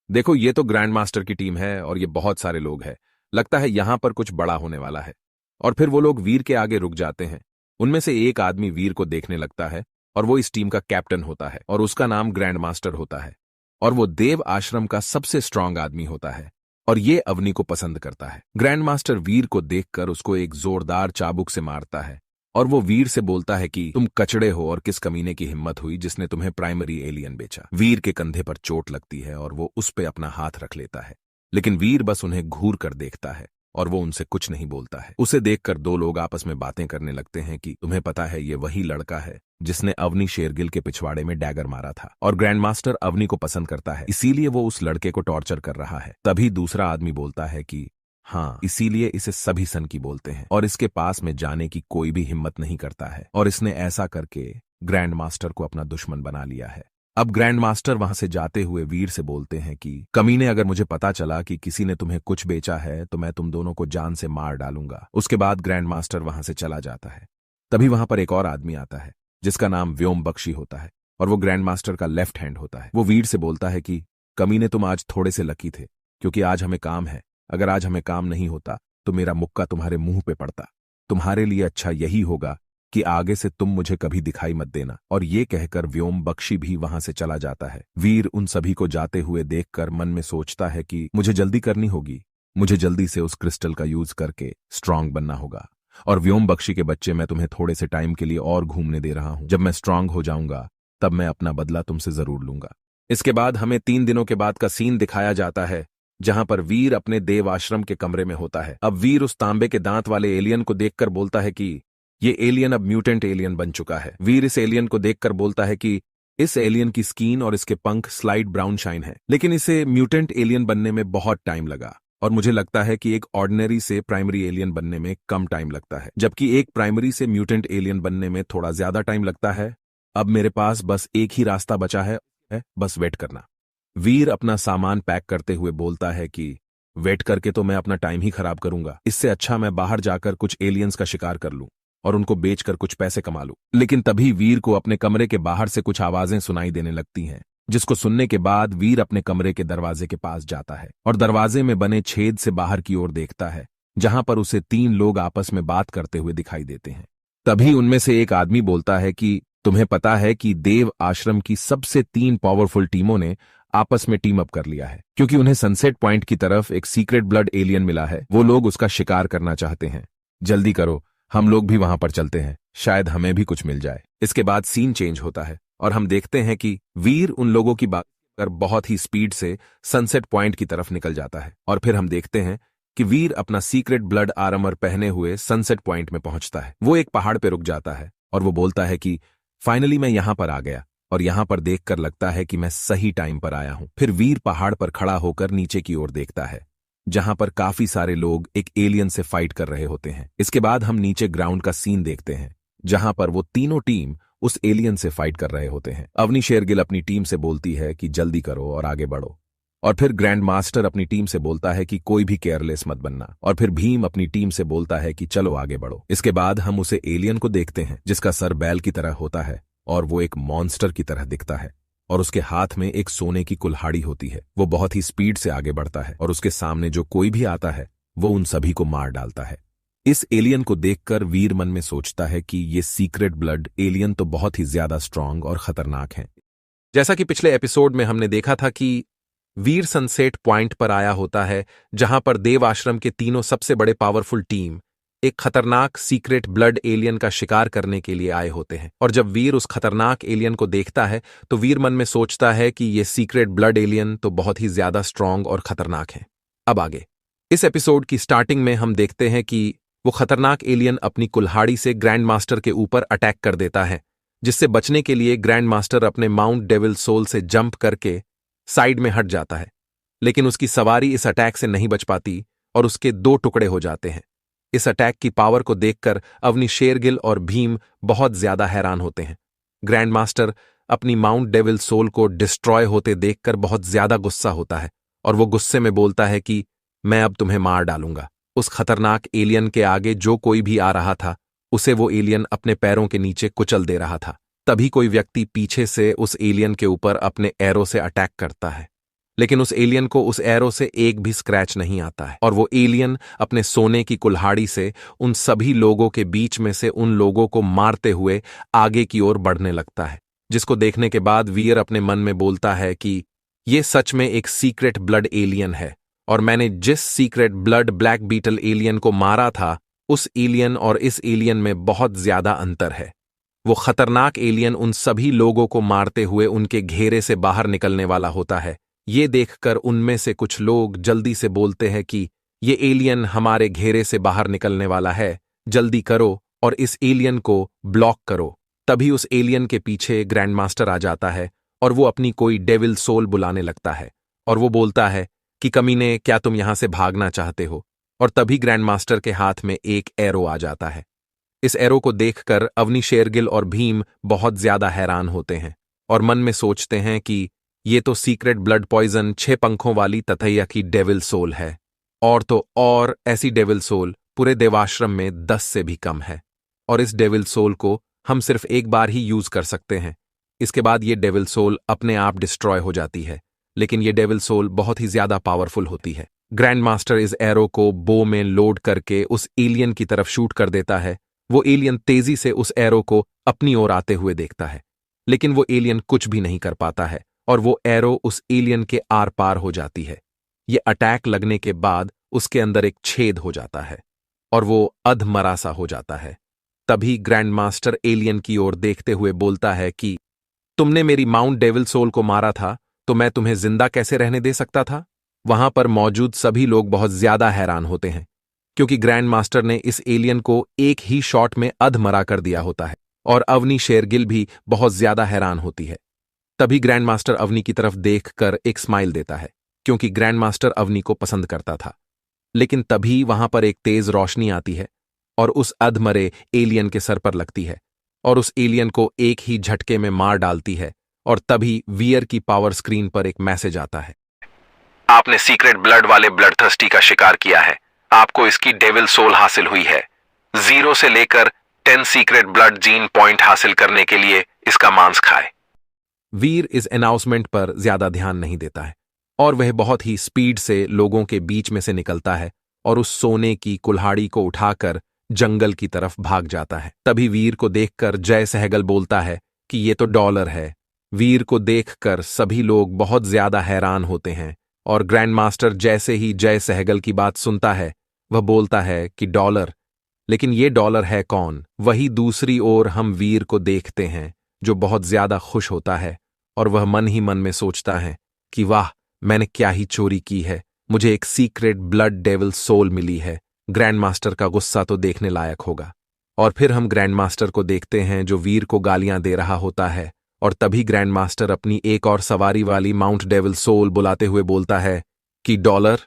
देखो ये तो ग्रैंड मास्टर की टीम है और ये बहुत सारे लोग हैं, लगता है यहां पर कुछ बड़ा होने वाला है। और फिर वो लोग वीर के आगे रुक जाते हैं। उनमें से एक आदमी वीर को देखने लगता है और वो इस टीम का कैप्टन होता है और उसका नाम ग्रैंड मास्टर होता है और वो देव आश्रम का सबसे स्ट्रांग आदमी होता है और ये अवनी को पसंद करता है। ग्रैंड मास्टर वीर को देखकर उसको एक जोरदार चाबुक से मारता है और वो वीर से बोलता है कि तुम कचड़े हो और किस कमीने की हिम्मत हुई जिसने तुम्हें प्राइमरी एलियन बेचा। वीर के कंधे पर चोट लगती है और वो उस पे अपना हाथ रख लेता है, लेकिन वीर बस उन्हें घूर कर देखता है और वो उनसे कुछ नहीं बोलता है। उसे देखकर दो लोग आपस में बातें करने लगते हैं कि तुम्हें पता है ये वही लड़का है जिसने अवनी शेरगिल के पिछवाड़े में डैगर मारा था और ग्रैंड मास्टर अवनी को पसंद करता है, इसीलिए वो उस लड़के को टॉर्चर कर रहा है। तभी दूसरा आदमी बोलता है कि हाँ, इसीलिए इसे सभी सन की बोलते हैं और इसके पास में जाने की कोई भी हिम्मत नहीं करता है और इसने ऐसा करके ग्रैंड मास्टर को अपना दुश्मन बना लिया है। अब ग्रैंड मास्टर वहां से जाते हुए वीर से बोलते हैं कि कमीने, अगर मुझे पता चला कि किसी ने तुम्हें कुछ बेचा है तो मैं तुम दोनों को जान से मार डालूंगा। उसके बाद ग्रैंड मास्टर वहां से चला जाता है। तभी वहां पर एक और आदमी आता है जिसका नाम व्योम बख्शी होता है और वो ग्रैंड मास्टर का लेफ्ट हैंड होता है। वो वीर से बोलता है कि कमीने, तुम आज थोड़े से लकी थे क्योंकि आज हमें काम है। अगर आज हमें काम नहीं होता तो मेरा मुक्का तुम्हारे मुंह पे पड़ता। तुम्हारे लिए अच्छा यही होगा कि आगे से तुम मुझे कभी दिखाई मत देना। और ये कहकर व्योम बख्शी भी वहां से चला जाता है। वीर उन सभी को जाते हुए देखकर मन में सोचता है कि मुझे जल्दी करनी होगी, मुझे जल्दी से उस क्रिस्टल का यूज करके स्ट्रांग बनना होगा। और व्योम बख्शी के बच्चे, मैं तुम्हें थोड़े से टाइम के लिए और घूमने दे रहा हूं। जब मैं स्ट्रांग हो जाऊंगा तब मैं अपना बदला तुमसे जरूर लूंगा। इसके बाद हमें 3 दिनों के बाद का सीन दिखाया जाता है, जहां पर वीर अपने देव आश्रम के कमरे में होता है। अब वीर उस तांबे के दांत वाले एलियन को देखकर बोलता है कि ये एलियन अब म्यूटेंट एलियन बन चुका है। वीर इस एलियन को देखकर बोलता है कि इस एलियन की स्किन और इसके पंख स्लाइट ब्राउन शाइन है, लेकिन इसे म्यूटेंट एलियन बनने में बहुत टाइम लगा। और मुझे लगता है कि एक ऑर्डिनरी से प्राइमरी एलियन बनने में कम टाइम लगता है, जबकि एक प्राइमरी से म्यूटेंट एलियन बनने में थोड़ा ज्यादा टाइम लगता है। अब मेरे पास बस एक ही रास्ता बचा है, बस वेट करना। वीर अपना सामान पैक करते हुए बोलता है कि वेट करके तो मैं अपना टाइम ही खराब करूंगा, इससे अच्छा मैं बाहर जाकर कुछ एलियंस का शिकार कर लूं और उनको बेचकर कुछ पैसे कमा लूं। लेकिन तभी वीर को अपने कमरे के बाहर से कुछ आवाजें सुनाई देने लगती हैं, जिसको सुनने के बाद वीर अपने कमरे के दरवाजे के पास जाता है और दरवाजे में बने छेद से बाहर की ओर देखता है, जहां पर उसे 3 लोग आपस में बात करते हुए दिखाई देते हैं। तभी उनमें से एक आदमी बोलता है कि तुम्हें पता है कि देव आश्रम की सबसे 3 पावरफुल टीमों ने आपस में टीम अप कर लिया है, क्योंकि उन्हें सनसेट पॉइंट की तरफ एक सीक्रेट ब्लड एलियन मिला है। वो लोग उसका शिकार करना चाहते हैं। जल्दी करो, हम लोग भी वहां पर चलते हैं, शायद हमें भी कुछ मिल जाए। इसके बाद सीन चेंज होता है और हम देखते हैं कि वीर उन लोगों की बात कर बहुत ही स्पीड से सनसेट पॉइंट की तरफ निकल जाता है। और फिर हम देखते हैं कि वीर अपना सीक्रेट ब्लड आर्मर पहने हुए सनसेट पॉइंट में पहुंचता है। वो एक पहाड़ पर रुक जाता है और वो बोलता है कि फाइनली मैं यहां पर आ गया, और यहां पर देखकर लगता है कि मैं सही टाइम पर आया हूं। फिर वीर पहाड़ पर खड़ा होकर नीचे की ओर देखता है, जहां पर काफी सारे लोग एक एलियन से फाइट कर रहे होते हैं। इसके बाद हम नीचे ग्राउंड का सीन देखते हैं, जहां पर वो तीनों टीम उस एलियन से फाइट कर रहे होते हैं। अवनी शेरगिल अपनी टीम से बोलती है कि जल्दी करो और आगे बढ़ो। और फिर ग्रैंड मास्टर अपनी टीम से बोलता है कि कोई भी केयरलेस मत बनना। और फिर भीम अपनी टीम से बोलता है कि चलो आगे बढ़ो। इसके बाद हम उसे एलियन को देखते हैं, जिसका सर बैल की तरह होता है और वो एक मॉन्स्टर की तरह दिखता है, और उसके हाथ में एक सोने की कुल्हाड़ी होती है। वो बहुत ही स्पीड से आगे बढ़ता है और उसके सामने जो कोई भी आता है वो उन सभी को मार डालता है। इस एलियन को देखकर वीर मन में सोचता है कि ये सीक्रेट ब्लड एलियन तो बहुत ही ज्यादा स्ट्रांग और खतरनाक है। जैसा कि पिछले एपिसोड में हमने देखा था कि वीर सनसेट पॉइंट पर आया होता है, जहां पर देव आश्रम के तीनों सबसे बड़े पावरफुल टीम एक खतरनाक सीक्रेट ब्लड एलियन का शिकार करने के लिए आए होते हैं। और जब वीर उस खतरनाक एलियन को देखता है तो वीर मन में सोचता है कि ये सीक्रेट ब्लड एलियन तो बहुत ही ज्यादा स्ट्रांग और खतरनाक है। अब आगे इस एपिसोड की स्टार्टिंग में हम देखते हैं कि वो खतरनाक एलियन अपनी कुल्हाड़ी से ग्रैंड मास्टर के ऊपर अटैक कर देता है, जिससे बचने के लिए ग्रैंड मास्टर अपने माउंट डेविल सोल से जंप करके साइड में हट जाता है। लेकिन उसकी सवारी इस अटैक से नहीं बच पाती और उसके 2 टुकड़े हो जाते हैं। इस अटैक की पावर को देखकर अवनी शेरगिल और भीम बहुत ज्यादा हैरान होते हैं। ग्रैंड मास्टर अपनी माउंट डेविल सोल को डिस्ट्रॉय होते देखकर बहुत ज्यादा गुस्सा होता है और वो गुस्से में बोलता है कि मैं अब तुम्हें मार डालूंगा। उस खतरनाक एलियन के आगे जो कोई भी आ रहा था उसे वो एलियन अपने पैरों के नीचे कुचल दे रहा था। तभी कोई व्यक्ति पीछे से उस एलियन के ऊपर अपने एरो से अटैक करता है, लेकिन उस एलियन को उस एरो से एक भी स्क्रैच नहीं आता है और वो एलियन अपने सोने की कुल्हाड़ी से उन सभी लोगों के बीच में से उन लोगों को मारते हुए आगे की ओर बढ़ने लगता है, जिसको देखने के बाद वीर अपने मन में बोलता है कि ये सच में एक सीक्रेट ब्लड एलियन है और मैंने जिस secret blood black beetle alien को मारा था उस एलियन और इस एलियन में बहुत ज्यादा अंतर है। वो खतरनाक एलियन उन सभी लोगों को मारते हुए उनके घेरे से बाहर निकलने वाला होता है। ये देखकर उनमें से कुछ लोग जल्दी से बोलते हैं कि ये एलियन हमारे घेरे से बाहर निकलने वाला है, जल्दी करो और इस एलियन को ब्लॉक करो। तभी उस एलियन के पीछे ग्रैंड मास्टर आ जाता है और वो अपनी कोई डेविल सोल बुलाने लगता है और वो बोलता है कि कमीने, क्या तुम यहां से भागना चाहते हो? और तभी ग्रैंड मास्टर के हाथ में एक एरो आ जाता है। इस एरो को देखकर अवनी शेरगिल और भीम बहुत ज्यादा हैरान होते हैं और मन में सोचते हैं कि ये तो सीक्रेट ब्लड पॉइजन 6 पंखों वाली तथैया की डेविल सोल है, और तो और ऐसी डेविल सोल पूरे देवाश्रम में 10 से भी कम है और इस डेविल सोल को हम सिर्फ एक बार ही यूज कर सकते हैं। इसके बाद ये डेविल सोल अपने आप डिस्ट्रॉय हो जाती है, लेकिन ये डेविल सोल बहुत ही ज्यादा पावरफुल होती है। ग्रैंड मास्टर इस एरो को बो में लोड करके उस एलियन की तरफ शूट कर देता है वो एलियन तेजी से उस एरो को अपनी ओर आते हुए देखता है, लेकिन वो एलियन कुछ भी नहीं कर पाता है और वो एरो उस एलियन के आर पार हो जाती है। ये अटैक लगने के बाद उसके अंदर एक छेद हो जाता है और वो अधमरा सा हो जाता है। तभी ग्रैंड मास्टर एलियन की ओर देखते हुए बोलता है कि तुमने मेरी माउंट डेविल सोल को मारा था, तो मैं तुम्हें जिंदा कैसे रहने दे सकता था? वहां पर मौजूद सभी लोग बहुत ज्यादा हैरान होते हैं, क्योंकि ग्रैंड मास्टर ने इस एलियन को एक ही शॉट में अधमरा कर दिया होता है। और अवनी शेरगिल भी बहुत ज्यादा हैरान होती है। तभी ग्रैंड मास्टर अवनी की तरफ देखकर एक स्माइल देता है, क्योंकि ग्रैंड मास्टर अवनी को पसंद करता था। लेकिन तभी वहां पर एक तेज रोशनी आती है और उस अधमरे एलियन के सर पर लगती है और उस एलियन को एक ही झटके में मार डालती है। और तभी वीयर की पावर स्क्रीन पर एक मैसेज आता है, आपने सीक्रेट ब्लड वाले ब्लडथर्स्टी का शिकार किया है। आपको इसकी डेविल सोल हासिल हुई है। 0 से लेकर 10 सीक्रेट ब्लड जीन पॉइंट हासिल करने के लिए इसका मांस खाए। वीर इस अनाउंसमेंट पर ज्यादा ध्यान नहीं देता है और वह बहुत ही स्पीड से लोगों के बीच में से निकलता है और उस सोने की कुल्हाड़ी को उठाकर जंगल की तरफ भाग जाता है। तभी वीर को देखकर जय सहगल बोलता है कि ये तो डॉलर है। वीर को देखकर सभी लोग बहुत ज्यादा हैरान होते हैं और ग्रैंड मास्टर जैसे ही जय सहगल की बात सुनता है, वह बोलता है कि डॉलर, लेकिन ये डॉलर है कौन? वही दूसरी ओर हम वीर को देखते हैं जो बहुत ज्यादा खुश होता है और वह मन ही मन में सोचता है कि वाह, मैंने क्या ही चोरी की है, मुझे एक सीक्रेट ब्लड डेविल सोल मिली है। ग्रैंड मास्टर का गुस्सा तो देखने लायक होगा। और फिर हम ग्रैंड मास्टर को देखते हैं जो वीर को गालियां दे रहा होता है और तभी ग्रैंड मास्टर अपनी एक और सवारी वाली माउंट डेविल सोल बुलाते हुए बोलता है कि डॉलर,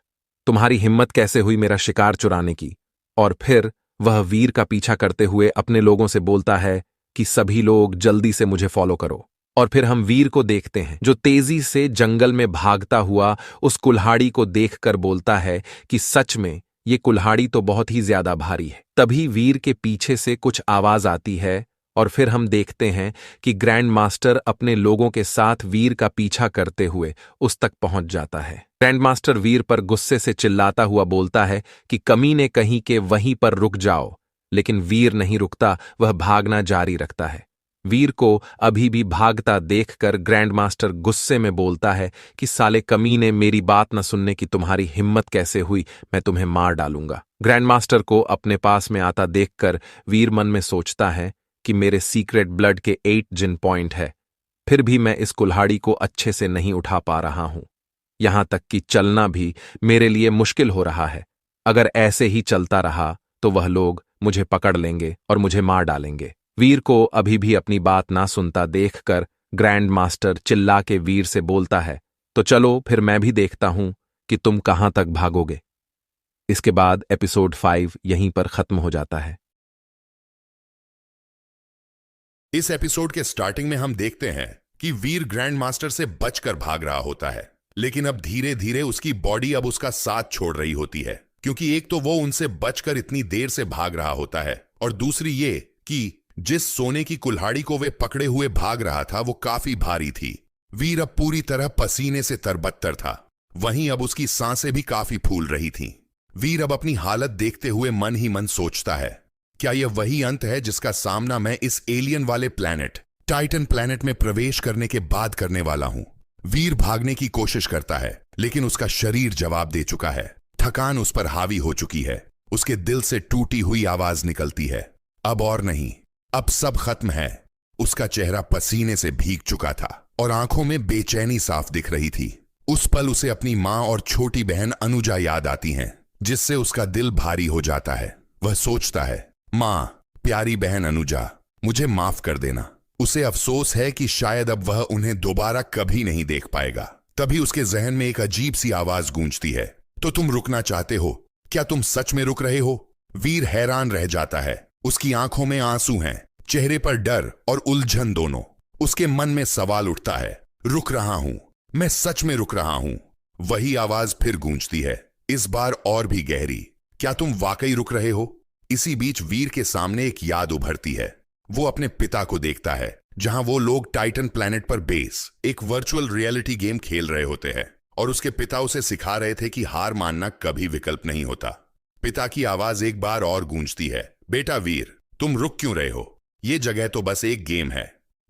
तुम्हारी हिम्मत कैसे हुई मेरा शिकार चुराने की? और फिर वह वीर का पीछा करते हुए अपने लोगों से बोलता है कि सभी लोग जल्दी से मुझे फॉलो करो। और फिर हम वीर को देखते हैं जो तेजी से जंगल में भागता हुआ उस कुल्हाड़ी को देखकर बोलता है कि सच में ये कुल्हाड़ी तो बहुत ही ज्यादा भारी है। तभी वीर के पीछे से कुछ आवाज आती है और फिर हम देखते हैं कि ग्रैंड मास्टर अपने लोगों के साथ वीर का पीछा करते हुए उस तक पहुंच जाता है। ग्रैंड मास्टर वीर पर गुस्से से चिल्लाता हुआ बोलता है कि कमीने कहीं के वहीं पर रुक जाओ, लेकिन वीर नहीं रुकता, वह भागना जारी रखता है। वीर को अभी भी भागता देखकर ग्रैंड मास्टर गुस्से में बोलता है कि साले कमीने, मेरी बात न सुनने की तुम्हारी हिम्मत कैसे हुई, मैं तुम्हें मार डालूंगा। ग्रैंड मास्टर को अपने पास में आता देखकर वीर मन में सोचता है कि मेरे सीक्रेट ब्लड के 8 जिन पॉइंट है, फिर भी मैं इस कुल्हाड़ी को अच्छे से नहीं उठा पा रहा हूं। यहां तक कि चलना भी मेरे लिए मुश्किल हो रहा है। अगर ऐसे ही चलता रहा तो वह लोग मुझे पकड़ लेंगे और मुझे मार डालेंगे। वीर को अभी भी अपनी बात ना सुनता देखकर ग्रैंड मास्टर चिल्ला के वीर से बोलता है, तो चलो फिर मैं भी देखता हूं कि तुम कहां तक भागोगे। इसके बाद एपिसोड 5 यहीं पर खत्म हो जाता है। इस एपिसोड के स्टार्टिंग में हम देखते हैं कि वीर ग्रैंड मास्टर से बचकर भाग रहा होता है, लेकिन अब धीरे धीरे उसकी बॉडी अब उसका साथ छोड़ रही होती है, क्योंकि एक तो वो उनसे बचकर इतनी देर से भाग रहा होता है और दूसरी ये कि जिस सोने की कुल्हाड़ी को वे पकड़े हुए भाग रहा था वो काफी भारी थी। वीर अब पूरी तरह पसीने से तरबत्तर था, वहीं अब उसकी सांसें भी काफी फूल रही थीं। वीर अब अपनी हालत देखते हुए मन ही मन सोचता है, क्या यह वही अंत है जिसका सामना मैं इस एलियन वाले प्लैनेट टाइटन प्लैनेट में प्रवेश करने के बाद करने वाला हूं। वीर भागने की कोशिश करता है, लेकिन उसका शरीर जवाब दे चुका है। थकान उस पर हावी हो चुकी है। उसके दिल से टूटी हुई आवाज निकलती है, अब और नहीं, अब सब खत्म है। उसका चेहरा पसीने से भीग चुका था और आंखों में बेचैनी साफ दिख रही थी। उस पल उसे अपनी मां और छोटी बहन अनुजा याद आती हैं, जिससे उसका दिल भारी हो जाता है। वह सोचता है, मां, प्यारी बहन अनुजा, मुझे माफ कर देना। उसे अफसोस है कि शायद अब वह उन्हें दोबारा कभी नहीं देख पाएगा। तभी उसके जहन में एक अजीब सी आवाज गूंजती है, तो तुम रुकना चाहते हो? क्या तुम सच में रुक रहे हो? वीर हैरान रह जाता है। उसकी आंखों में आंसू हैं, चेहरे पर डर और उलझन दोनों। उसके मन में सवाल उठता है, रुक रहा हूं, मैं सच में रुक रहा हूं। वही आवाज फिर गूंजती है, इस बार और भी गहरी, क्या तुम वाकई रुक रहे हो? इसी बीच वीर के सामने एक याद उभरती है। वो अपने पिता को देखता है, जहां वो लोग टाइटन प्लैनेट पर बेस एक वर्चुअल रियलिटी गेम खेल रहे होते हैं और उसके पिता उसे सिखा रहे थे कि हार मानना कभी विकल्प नहीं होता। पिता की आवाज एक बार और गूंजती है, बेटा वीर, तुम रुक क्यों रहे हो? ये जगह तो बस एक गेम है।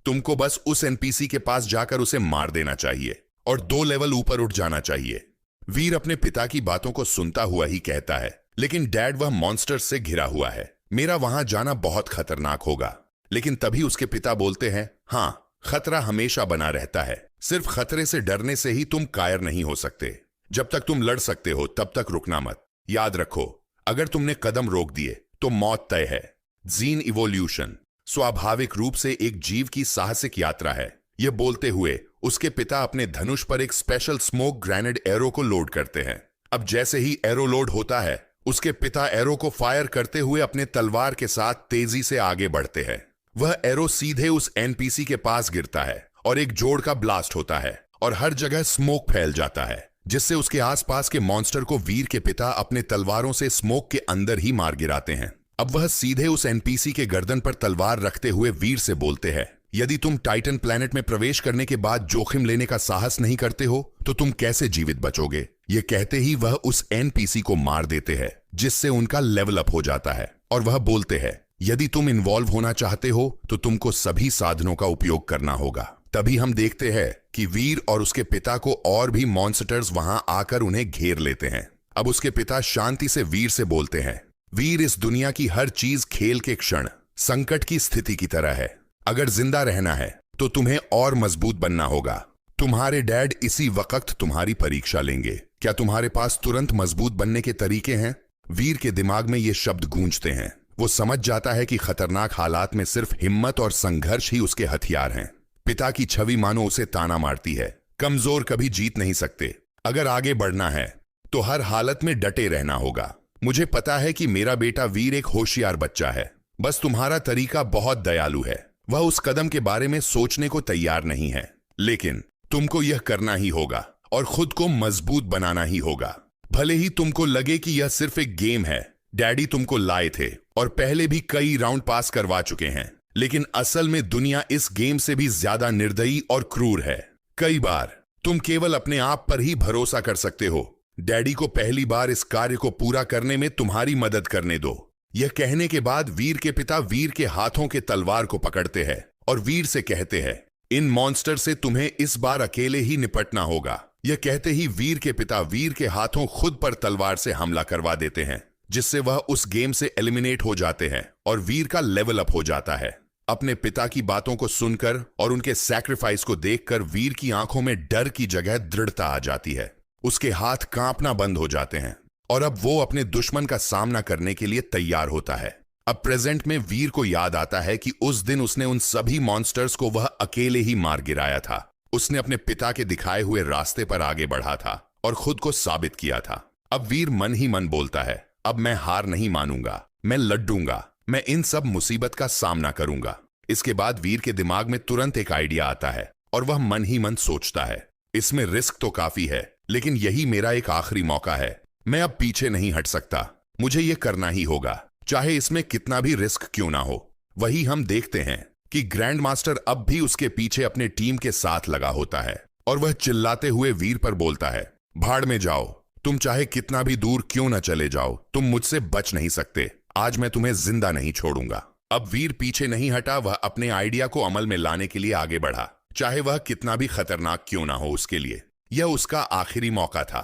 तुमको बस उस एनपीसी के पास जाकर उसे मार देना चाहिए और 2 लेवल ऊपर उठ जाना चाहिए। वीर अपने पिता की बातों को सुनता हुआ ही कहता है, लेकिन डैड वह मॉन्स्टर्स से घिरा हुआ है, मेरा वहां जाना बहुत खतरनाक होगा। लेकिन तभी उसके पिता बोलते हैं, हाँ, खतरा हमेशा बना रहता है, सिर्फ खतरे से डरने से ही तुम कायर नहीं हो सकते। जब तक तुम लड़ सकते हो तब तक रुकना मत। याद रखो, अगर तुमने कदम रोक दिए तो मौत तय है। जीन इवोल्यूशन स्वाभाविक रूप से एक जीव की साहसिक यात्रा है। यह बोलते हुए उसके पिता अपने धनुष पर एक स्पेशल स्मोक ग्रेनेड एरो को लोड करते हैं। अब जैसे ही एरो लोड होता है, उसके पिता एरो को फायर करते हुए अपने तलवार के साथ तेजी से आगे बढ़ते हैं। वह एरो सीधे उस एनपीसी के पास गिरता है और एक जोड़ का ब्लास्ट होता है और हर जगह स्मोक फैल जाता है, जिससे उसके आसपास के मॉन्स्टर को वीर के पिता अपने तलवारों से स्मोक के अंदर ही मार गिराते हैं। अब वह सीधे उस एनपीसी के गर्दन पर तलवार रखते हुए वीर से बोलते हैं, यदि तुम टाइटन प्लैनेट में प्रवेश करने के बाद जोखिम लेने का साहस नहीं करते हो तो तुम कैसे जीवित बचोगे? ये कहते ही वह उस एनपीसी को मार देते हैं, जिससे उनका लेवल अप हो जाता है। और वह बोलते हैं, यदि तुम इन्वॉल्व होना चाहते हो तो तुमको सभी साधनों का उपयोग करना होगा। तभी हम देखते हैं कि वीर और उसके पिता को और भी मॉन्स्टर्स वहां आकर उन्हें घेर लेते हैं। अब उसके पिता शांति से वीर से बोलते हैं, वीर, इस दुनिया की हर चीज खेल के क्षण संकट की स्थिति की तरह है। अगर जिंदा रहना है तो तुम्हें और मजबूत बनना होगा। तुम्हारे डैड इसी वक्त तुम्हारी परीक्षा लेंगे। क्या तुम्हारे पास तुरंत मजबूत बनने के तरीके हैं? वीर के दिमाग में ये शब्द गूंजते हैं। वो समझ जाता है कि खतरनाक हालात में सिर्फ हिम्मत और संघर्ष ही उसके हथियार हैं। पिता की छवि मानो उसे ताना मारती है, कमजोर कभी जीत नहीं सकते। अगर आगे बढ़ना है तो हर हालत में डटे रहना होगा। मुझे पता है कि मेरा बेटा वीर एक होशियार बच्चा है, बस तुम्हारा तरीका बहुत दयालु है। वह उस कदम के बारे में सोचने को तैयार नहीं है, लेकिन तुमको यह करना ही होगा और खुद को मजबूत बनाना ही होगा। भले ही तुमको लगे कि यह सिर्फ एक गेम है, डैडी तुमको लाए थे और पहले भी कई राउंड पास करवा चुके हैं, लेकिन असल में दुनिया इस गेम से भी ज्यादा निर्दयी और क्रूर है। कई बार तुम केवल अपने आप पर ही भरोसा कर सकते हो। डैडी को पहली बार इस कार्य को पूरा करने में तुम्हारी मदद करने दो। यह कहने के बाद वीर के पिता वीर के हाथों के तलवार को पकड़ते हैं और वीर से कहते हैं, इन मॉन्स्टर से तुम्हें इस बार अकेले ही निपटना होगा। यह कहते ही वीर के पिता वीर के हाथों खुद पर तलवार से हमला करवा देते हैं, जिससे वह उस गेम से एलिमिनेट हो जाते हैं और वीर का लेवल अप हो जाता है। अपने पिता की बातों को सुनकर और उनके सैक्रिफाइस को देखकर वीर की आंखों में डर की जगह दृढ़ता आ जाती है। उसके हाथ कांपना बंद हो जाते हैं और अब वो अपने दुश्मन का सामना करने के लिए तैयार होता है। अब प्रेजेंट में वीर को याद आता है कि उस दिन उसने उन सभी मॉन्स्टर्स को वह अकेले ही मार गिराया था। उसने अपने पिता के दिखाए हुए रास्ते पर आगे बढ़ा था और खुद को साबित किया था। अब वीर मन ही मन बोलता है, अब मैं हार नहीं मानूंगा, मैं लड़ूंगा, मैं इन सब मुसीबत का सामना करूंगा। इसके बाद वीर के दिमाग में तुरंत एक आइडिया आता है और वह मन ही मन सोचता है, इसमें रिस्क तो काफी है, लेकिन यही मेरा एक आखिरी मौका है। मैं अब पीछे नहीं हट सकता, मुझे यह करना ही होगा, चाहे इसमें कितना भी रिस्क क्यों ना हो। वही हम देखते हैं कि ग्रैंड मास्टर अब भी उसके पीछे अपने टीम के साथ लगा होता है और वह चिल्लाते हुए वीर पर बोलता है, भाड़ में जाओ, तुम चाहे कितना भी दूर क्यों ना चले जाओ, तुम मुझसे बच नहीं सकते। आज मैं तुम्हें जिंदा नहीं छोड़ूंगा। अब वीर पीछे नहीं हटा, वह अपने आइडिया को अमल में लाने के लिए आगे बढ़ा, चाहे वह कितना भी खतरनाक क्यों ना हो उसके लिए। यह उसका आखिरी मौका था।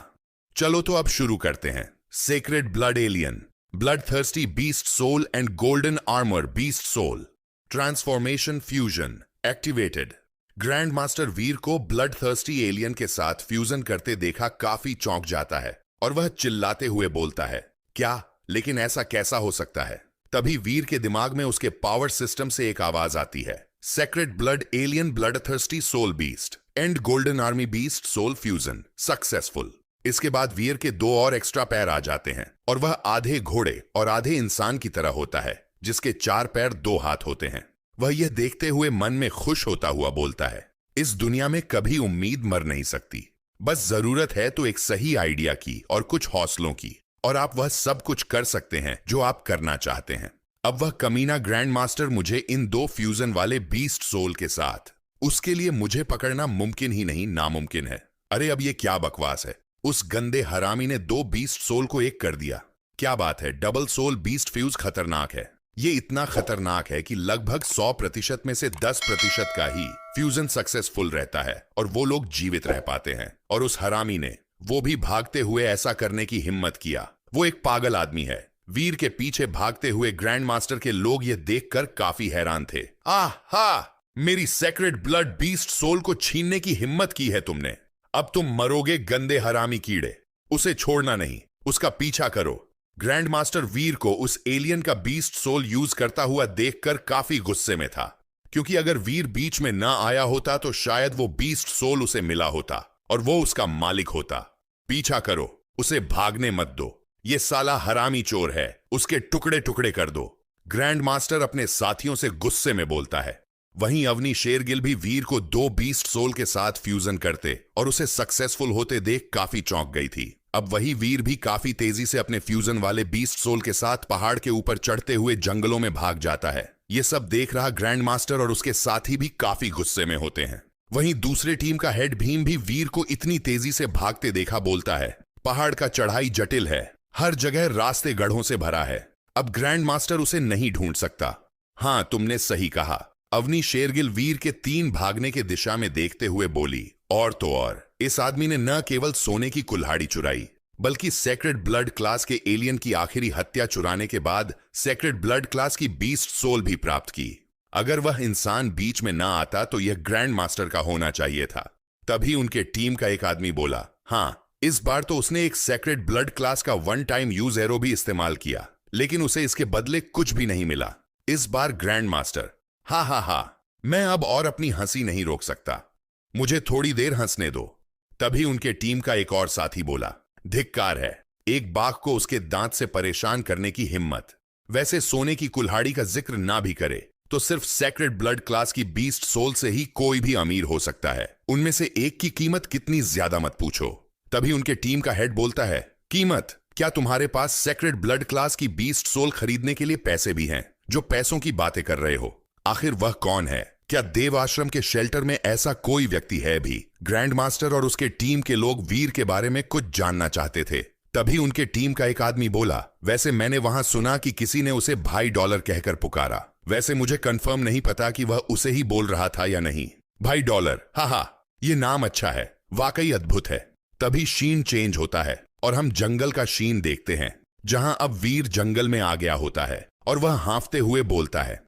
चलो तो अब शुरू करते हैं। Sacred blood alien, blood thirsty beast soul and golden armour beast soul, transformation fusion activated. Grand master Veer को ब्लड थर्स्टी एलियन के साथ फ्यूजन करते देखा काफी चौंक जाता है और वह चिल्लाते हुए बोलता है, क्या? लेकिन ऐसा कैसा हो सकता है? तभी वीर के दिमाग में उसके पावर सिस्टम से एक आवाज आती है, sacred blood alien blood thirsty soul beast and golden army beast soul fusion successful. इसके बाद वीर के 2 और एक्स्ट्रा पैर आ जाते हैं और वह आधे घोड़े और आधे इंसान की तरह होता है, जिसके 4 पैर 2 हाथ होते हैं। वह यह देखते हुए मन में खुश होता हुआ बोलता है, इस दुनिया में कभी उम्मीद मर नहीं सकती, बस जरूरत है तो एक सही आइडिया की और कुछ हौसलों की, और आप वह सब कुछ कर सकते हैं जो आप करना चाहते हैं। अब वह कमीना ग्रैंड मास्टर मुझे इन 2 फ्यूजन वाले बीस्ट सोल के साथ, उसके लिए मुझे पकड़ना मुमकिन ही नहीं नामुमकिन है। अरे अब ये क्या बकवास है? उस गंदे हरामी ने 2 बीस्ट सोल को एक कर दिया। क्या बात है, डबल सोल बीस्ट फ्यूज खतरनाक है। ये इतना खतरनाक है कि लगभग 100% में से 10% का ही फ्यूजन सक्सेसफुल रहता है और वो लोग जीवित रह पाते हैं। और उस हरामी ने वो भी भागते हुए ऐसा करने की हिम्मत किया। वो एक पागल आदमी है। वीर के पीछे भागते हुए ग्रैंड मास्टर के लोग ये देखकर काफी हैरान थे। आहा, मेरी सेक्रेड ब्लड बीस्ट सोल को छीनने की हिम्मत की है तुमने। अब तुम मरोगे गंदे हरामी कीड़े। उसे छोड़ना नहीं, उसका पीछा करो। ग्रैंड मास्टर वीर को उस एलियन का बीस्ट सोल यूज करता हुआ देखकर काफी गुस्से में था, क्योंकि अगर वीर बीच में ना आया होता तो शायद वो बीस्ट सोल उसे मिला होता और वो उसका मालिक होता। पीछा करो, उसे भागने मत दो। ये साला हरामी चोर है, उसके टुकड़े टुकड़े कर दो। ग्रैंड मास्टर अपने साथियों से गुस्से में बोलता है। वहीं अवनी शेरगिल भी वीर को 2 बीस्ट सोल के साथ फ्यूजन करते और उसे सक्सेसफुल होते देख काफी चौंक गई थी। अब वही वीर भी काफी तेजी से अपने फ्यूजन वाले बीस्ट सोल के साथ पहाड़ के ऊपर चढ़ते हुए जंगलों में भाग जाता है। ये सब देख रहा ग्रैंड मास्टर और उसके साथी भी काफी गुस्से में होते हैं। वहीं दूसरे टीम का हेड भीम भी वीर को इतनी तेजी से भागते देखा बोलता है, पहाड़ का चढ़ाई जटिल है, हर जगह रास्ते गढ़ों से भरा है, अब ग्रैंड मास्टर उसे नहीं ढूंढ सकता। हां, तुमने सही कहा। अवनी शेरगिल वीर के 3 भागने के दिशा में देखते हुए बोली, और तो और इस आदमी ने न केवल सोने की कुल्हाड़ी चुराई, बल्कि सेक्रेड ब्लड क्लास के एलियन की आखिरी हत्या चुराने के बाद सेक्रेड ब्लड क्लास की बीस्ट सोल भी प्राप्त की। अगर वह इंसान बीच में ना आता तो यह ग्रैंड मास्टर का होना चाहिए था। तभी उनके टीम का एक आदमी बोला, हां, इस बार तो उसने एक सेक्रेड ब्लड क्लास का 1 टाइम यूज एरो भी इस्तेमाल किया, लेकिन उसे इसके बदले कुछ भी नहीं मिला। इस बार ग्रैंड मास्टर, हा, मैं अब और अपनी हंसी नहीं रोक सकता, मुझे थोड़ी देर हंसने दो। तभी उनके टीम का एक और साथी बोला, धिक्कार है, एक बाघ को उसके दांत से परेशान करने की हिम्मत। वैसे सोने की कुल्हाड़ी का जिक्र ना भी करे तो सिर्फ सेक्रेड ब्लड क्लास की बीस्ट सोल से ही कोई भी अमीर हो सकता है। उनमें से एक की कीमत कितनी ज्यादा मत पूछो। तभी उनके टीम का हेड बोलता है, कीमत? क्या तुम्हारे पास सेक्रेड ब्लड क्लास की बीस्ट सोल खरीदने के लिए पैसे भी हैं? जो पैसों की बातें कर रहे हो, आखिर वह कौन है? क्या देव आश्रम के शेल्टर में ऐसा कोई व्यक्ति है भी? ग्रैंड मास्टर और उसके टीम के लोग वीर के बारे में कुछ जानना चाहते थे। तभी उनके टीम का एक आदमी बोला, वैसे मैंने वहां सुना कि किसी ने उसे भाई डॉलर कहकर पुकारा। वैसे मुझे कंफर्म नहीं पता कि वह उसे ही बोल रहा था या नहीं। भाई डॉलर, हा, ये नाम अच्छा है, वाकई अद्भुत है। तभी शीन चेंज होता है और हम जंगल का शीन देखते हैं, जहां अब वीर जंगल में आ गया होता है और वह हांफते हुए बोलता है,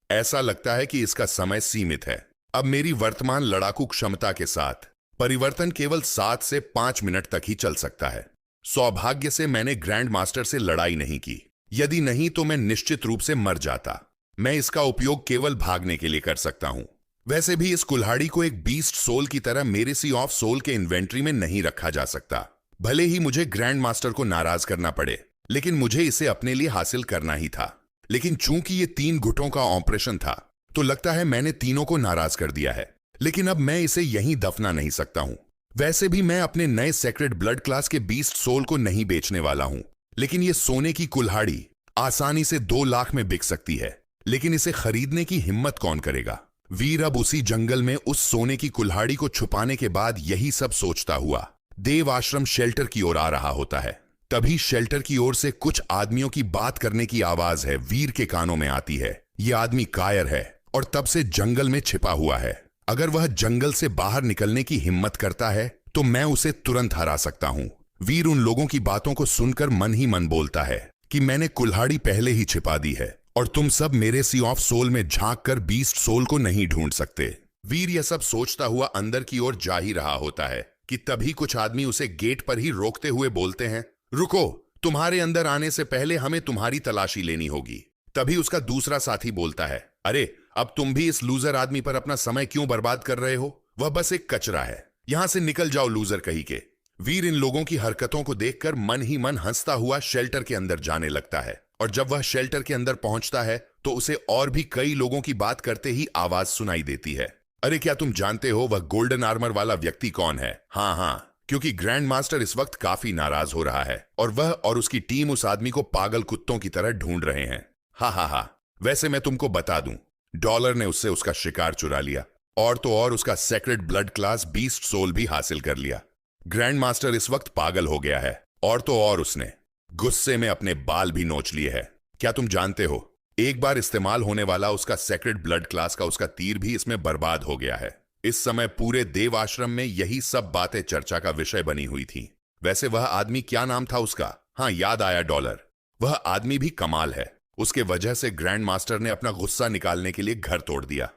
ऐसा लगता है कि इसका समय सीमित है। अब मेरी वर्तमान लड़ाकू क्षमता के साथ परिवर्तन केवल 7 से 5 मिनट तक ही चल सकता है। सौभाग्य से मैंने ग्रैंड मास्टर से लड़ाई नहीं की, यदि नहीं तो मैं निश्चित रूप से मर जाता। मैं इसका उपयोग केवल भागने के लिए कर सकता हूं। वैसे भी इस कुल्हाड़ी को एक बीस्ट सोल की तरह मेरे सी ऑफ सोल के इन्वेंट्री में नहीं रखा जा सकता। भले ही मुझे ग्रैंड मास्टर को नाराज करना पड़े, लेकिन मुझे इसे अपने लिए हासिल करना ही था। लेकिन चूंकि ये 3 गुटों का ऑपरेशन था, तो लगता है मैंने तीनों को नाराज कर दिया है। लेकिन अब मैं इसे यहीं दफना नहीं सकता हूं। वैसे भी मैं अपने नए सेक्रेड ब्लड क्लास के बीस्ट सोल को नहीं बेचने वाला हूं, लेकिन ये सोने की कुल्हाड़ी आसानी से 2 लाख में बिक सकती है। लेकिन इसे खरीदने की हिम्मत कौन करेगा? वीर अब उसी जंगल में उस सोने की कुल्हाड़ी को छुपाने के बाद यही सब सोचता हुआ देव आश्रम शेल्टर की ओर आ रहा होता है। तभी शेल्टर की ओर से कुछ आदमियों की बात करने की आवाज है वीर के कानों में आती है। यह आदमी कायर है और तब से जंगल में छिपा हुआ है। अगर वह जंगल से बाहर निकलने की हिम्मत करता है तो मैं उसे तुरंत हरा सकता हूं। वीर उन लोगों की बातों को सुनकर मन ही मन बोलता है कि मैंने कुल्हाड़ी पहले ही छिपा दी है और तुम सब मेरे सी ऑफ सोल में झांक कर बीस्ट सोल को नहीं ढूंढ सकते। वीर यह सब सोचता हुआ अंदर की ओर जा ही रहा होता है कि तभी कुछ आदमी उसे गेट पर ही रोकते हुए बोलते हैं, रुको, तुम्हारे अंदर आने से पहले हमें तुम्हारी तलाशी लेनी होगी। तभी उसका दूसरा साथी बोलता है, अरे अब तुम भी इस लूजर आदमी पर अपना समय क्यों बर्बाद कर रहे हो? वह बस एक कचरा है, यहां से निकल जाओ लूजर कहीं के। वीर इन लोगों की हरकतों को देखकर मन ही मन हंसता हुआ शेल्टर के अंदर जाने लगता है और जब वह शेल्टर के अंदर पहुंचता है तो उसे और भी कई लोगों की बात करते ही आवाज सुनाई देती है, अरे क्या तुम जानते हो वह गोल्डन आर्मर वाला व्यक्ति कौन है? हाँ, क्योंकि ग्रैंड मास्टर इस वक्त काफी नाराज हो रहा है और वह और उसकी टीम उस आदमी को पागल कुत्तों की तरह ढूंढ रहे हैं। हा, वैसे मैं तुमको बता दूं, डॉलर ने उससे उसका शिकार चुरा लिया और तो और उसका sacred blood class beast soul भी हासिल कर लिया। ग्रैंड मास्टर इस वक्त पागल हो गया है और तो और उसने गुस्से में अपने बाल भी नोच लिए हैं। क्या तुम जानते हो एक बार इस्तेमाल होने वाला उसका सेक्रेड ब्लड क्लास का उसका तीर भी इसमें बर्बाद हो गया है। इस समय पूरे देव आश्रम में यही सब बातें चर्चा का विषय बनी हुई थी। वैसे वह आदमी क्या नाम था उसका? हाँ, याद आया, डॉलर। वह आदमी भी कमाल है। उसके वजह से ग्रैंड मास्टर ने अपना गुस्सा निकालने के लिए घर तोड़ दिया।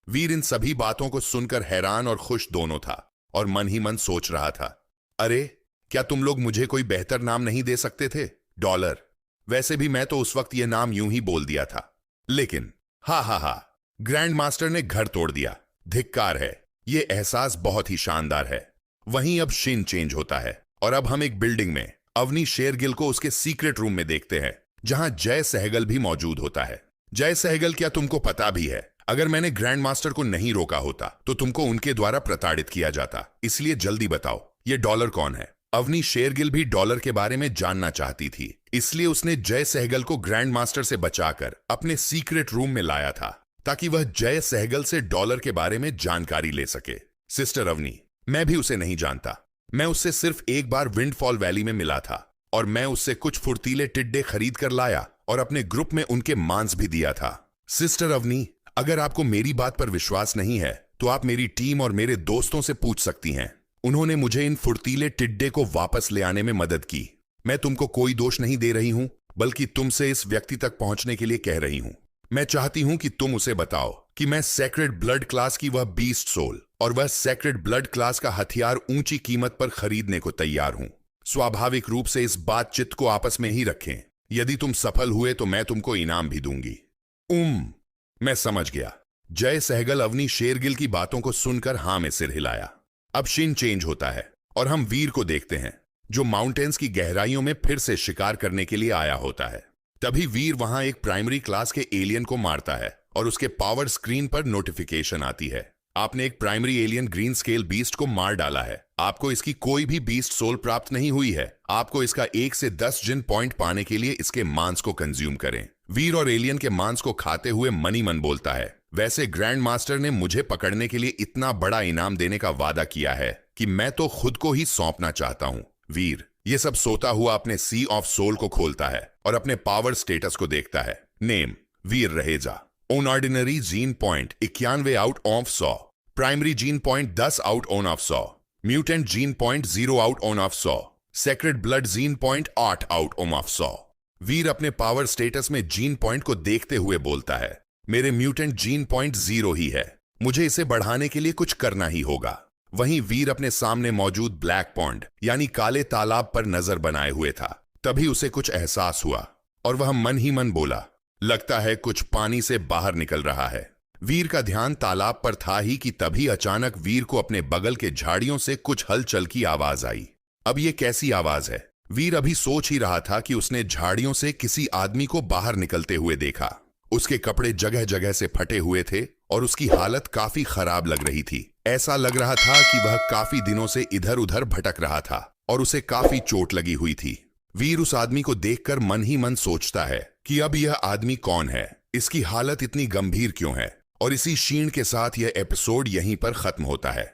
वीर इन सभी बातों को सुनकर हैरान और खुश दोनों था और मन ही मन सोच रहा था, अरे क्या तुम लोग मुझे कोई बेहतर नाम नहीं दे सकते थे? डॉलर। वैसे भी मैं तो उस वक्त यह नाम यूं ही बोल दिया था, लेकिन हा, ग्रैंड मास्टर ने घर तोड़ दिया। धिक्कार है। यह एहसास बहुत ही शानदार है। वहीं अब सीन चेंज होता है और अब हम एक बिल्डिंग में अवनी शेरगिल को उसके सीक्रेट रूम में देखते हैं, जहां जय सहगल भी मौजूद होता है। जय सहगल, क्या तुमको पता भी है, अगर मैंने ग्रैंड मास्टर को नहीं रोका होता तो तुमको उनके द्वारा प्रताड़ित किया जाता। इसलिए जल्दी बताओ, ये डॉलर कौन है? अवनी शेरगिल भी डॉलर के बारे में जानना चाहती थी, इसलिए उसने जय सहगल को ग्रैंड मास्टर से बचाकर अपने सीक्रेट रूम में लाया था, ताकि वह जय सहगल से डॉलर के बारे में जानकारी ले सके। सिस्टर अवनी, मैं भी उसे नहीं जानता। मैं उससे सिर्फ एक बार विंडफॉल वैली में मिला था और मैं उससे कुछ फुर्तीले टिड्डे खरीद कर लाया और अपने ग्रुप में उनके मांस भी दिया था। सिस्टर अवनी, अगर आपको मेरी बात पर विश्वास नहीं है तो आप मेरी टीम और मेरे दोस्तों से पूछ सकती हैं। उन्होंने मुझे इन फुर्तीले टिड्डे को वापस ले आने में मदद की। मैं तुमको कोई दोष नहीं दे रही हूं, बल्कि तुमसे इस व्यक्ति तक पहुंचने के लिए कह रही हूं। मैं चाहती हूं कि तुम उसे बताओ कि मैं सेक्रेड ब्लड क्लास की वह बीस्ट सोल और वह सेक्रेड ब्लड क्लास का हथियार ऊंची कीमत पर खरीदने को तैयार हूं। स्वाभाविक रूप से इस बातचीत को आपस में ही रखें। यदि तुम सफल हुए तो मैं तुमको इनाम भी दूंगी। मैं समझ गया। जय सहगल अवनी शेरगिल की बातों को सुनकर हां में सिर हिलाया। अब सीन चेंज होता है और हम वीर को देखते हैं, जो माउंटेन्स की गहराइयों में फिर से शिकार करने के लिए आया होता है। तभी वीर वहां एक प्राइमरी क्लास के एलियन को मारता है और उसके पावर स्क्रीन पर नोटिफिकेशन आती है, आपने एक primary alien green scale beast को मार डाला है। आपको इसकी कोई भी बीस्ट सोल प्राप्त नहीं हुई है। आपको इसका 1 से 10 जिन पॉइंट पाने के लिए इसके मांस को कंज्यूम करें। वीर और एलियन के मांस को खाते हुए मनी मन बोलता है, वैसे ग्रैंड मास्टर ने मुझे पकड़ने के लिए इतना बड़ा इनाम देने का वादा किया है कि मैं तो खुद को ही सौंपना चाहता हूं। वीर ये सब सोता हुआ अपने सी ऑफ सोल को खोलता है और अपने पावर स्टेटस को देखता है। Name Veer Raheja. On ordinary gene point 91 out of 100। Primary gene point 10 out on off 100। Mutant gene point 0 out on off 100। Sacred blood gene point 8 out on off 100। वीर अपने power status में gene point को देखते हुए बोलता है, मेरे mutant gene point 0 ही है, मुझे इसे बढ़ाने के लिए कुछ करना ही होगा। वहीं वीर अपने सामने मौजूद ब्लैक पॉन्ड यानी काले तालाब पर नजर बनाए हुए था। तभी उसे कुछ एहसास हुआ और वह मन ही मन बोला, लगता है कुछ पानी से बाहर निकल रहा है। वीर का ध्यान तालाब पर था ही कि तभी अचानक वीर को अपने बगल के झाड़ियों से कुछ हलचल की आवाज आई। अब ये कैसी आवाज है? वीर अभी सोच ही रहा था कि उसने झाड़ियों से किसी आदमी को बाहर निकलते हुए देखा। उसके कपड़े जगह जगह से फटे हुए थे और उसकी हालत काफी खराब लग रही थी। ऐसा लग रहा था कि वह काफी दिनों से इधर उधर भटक रहा था और उसे काफी चोट लगी हुई थी। वीर उस आदमी को देखकर मन ही मन सोचता है कि अब यह आदमी कौन है, इसकी हालत इतनी गंभीर क्यों है। और इसी क्षीण के साथ यह एपिसोड यहीं पर खत्म होता है।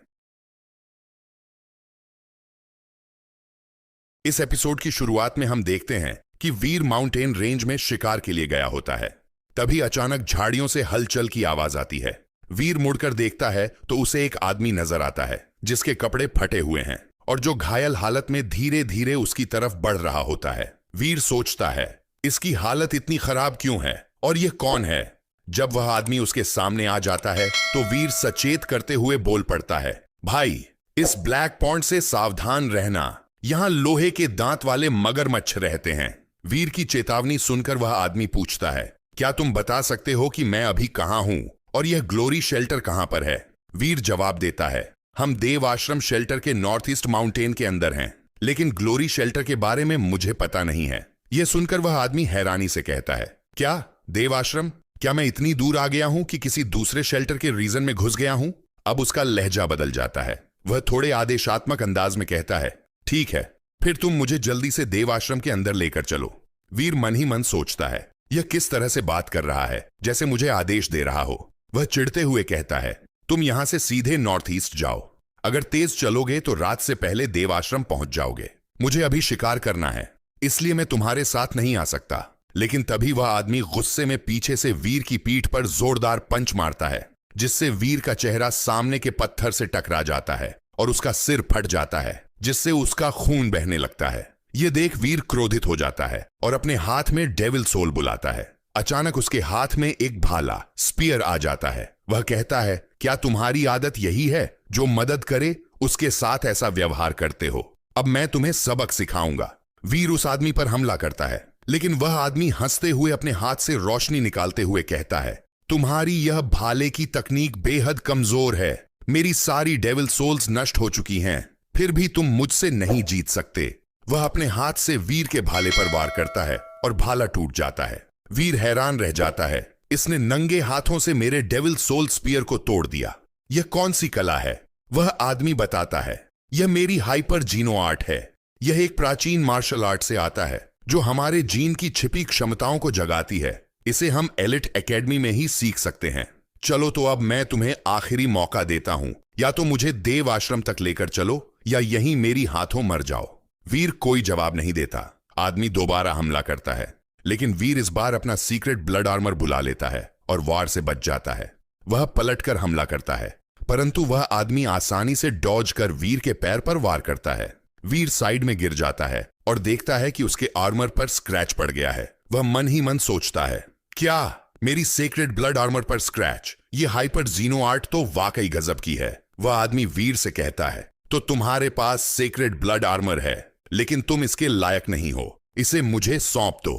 इस एपिसोड की शुरुआत में हम देखते हैं कि वीर माउंटेन रेंज में शिकार के लिए गया होता है। तभी अचानक झाड़ियों से हलचल की आवाज आती है। वीर मुड़कर देखता है तो उसे एक आदमी नजर आता है जिसके कपड़े फटे हुए हैं और जो घायल हालत में धीरे धीरे उसकी तरफ बढ़ रहा होता है। वीर सोचता है, इसकी हालत इतनी खराब क्यों है और यह कौन है? जब वह आदमी उसके सामने आ जाता है तो वीर सचेत करते हुए बोल पड़ता है, भाई इस ब्लैक पॉन्ड से सावधान रहना, यहां लोहे के दांत वाले मगरमच्छ रहते हैं। वीर की चेतावनी सुनकर वह आदमी पूछता है, क्या तुम बता सकते हो कि मैं अभी कहां हूं और यह ग्लोरी शेल्टर कहां पर है? वीर जवाब देता है, हम देव आश्रम शेल्टर के नॉर्थ ईस्ट माउंटेन के अंदर हैं, लेकिन ग्लोरी शेल्टर के बारे में मुझे पता नहीं है। यह सुनकर वह आदमी हैरानी से कहता है, क्या देव आश्रम? क्या मैं इतनी दूर आ गया हूं कि किसी दूसरे शेल्टर के रीजन में घुस गया हूं? अब उसका लहजा बदल जाता है। वह थोड़े आदेशात्मक अंदाज में कहता है, ठीक है, फिर तुम मुझे जल्दी से देव आश्रम के अंदर लेकर चलो। वीर मन ही मन सोचता है, यह किस तरह से बात कर रहा है, जैसे मुझे आदेश दे रहा हो। वह चिढ़ते हुए कहता है, तुम यहां से सीधे नॉर्थ ईस्ट जाओ। अगर तेज चलोगे तो रात से पहले देव आश्रम पहुंच जाओगे। मुझे अभी शिकार करना है, इसलिए मैं तुम्हारे साथ नहीं आ सकता। लेकिन तभी वह आदमी गुस्से में पीछे से वीर की पीठ पर जोरदार पंच मारता है, जिससे वीर का चेहरा सामने के पत्थर से टकरा जाता है और उसका सिर फट जाता है, जिससे उसका खून बहने लगता है। यह देख वीर क्रोधित हो जाता है और अपने हाथ में डेविल सोल बुलाता है। अचानक उसके हाथ में एक भाला स्पीयर आ जाता है। वह कहता है, क्या तुम्हारी आदत यही है? जो मदद करे उसके साथ ऐसा व्यवहार करते हो। अब मैं तुम्हें सबक सिखाऊंगा। वीर उस आदमी पर हमला करता है, लेकिन वह आदमी हंसते हुए अपने हाथ से रोशनी निकालते हुए कहता है, तुम्हारी यह भाले की तकनीक बेहद कमजोर है। मेरी सारी डेविल सोल्स नष्ट हो चुकी हैं, फिर भी तुम मुझसे नहीं जीत सकते। वह अपने हाथ से वीर के भाले पर वार करता है और भाला टूट जाता है। वीर हैरान रह जाता है, इसने नंगे हाथों से मेरे डेविल सोल स्पीयर को तोड़ दिया। यह कौन सी कला है? वह आदमी बताता है, यह मेरी हाइपर जीनो आर्ट है। यह एक प्राचीन मार्शल आर्ट से आता है जो हमारे जीन की छिपी क्षमताओं को जगाती है। इसे हम एलिट एकेडमी में ही सीख सकते हैं। चलो तो अब मैं तुम्हें आखिरी मौका देता हूं, या तो मुझे देव आश्रम तक लेकर चलो या यहीं मेरी हाथों मर जाओ। वीर कोई जवाब नहीं देता। आदमी दोबारा हमला करता है, लेकिन वीर इस बार अपना सीक्रेट ब्लड आर्मर बुला लेता है और वार से बच जाता है। वह पलटकर हमला करता है, परंतु वह आदमी आसानी से डॉज कर वीर के पैर पर वार करता है। वीर साइड में गिर जाता है और देखता है कि उसके आर्मर पर स्क्रैच पड़ गया है। वह मन ही मन सोचता है, क्या मेरी सीक्रेट ब्लड आर्मर पर स्क्रैच? ये हाइपर जीनो आर्ट तो वाकई गजब की है। वह आदमी वीर से कहता है, तो तुम्हारे पास सीक्रेट ब्लड आर्मर है, लेकिन तुम इसके लायक नहीं हो। इसे मुझे सौंप दो।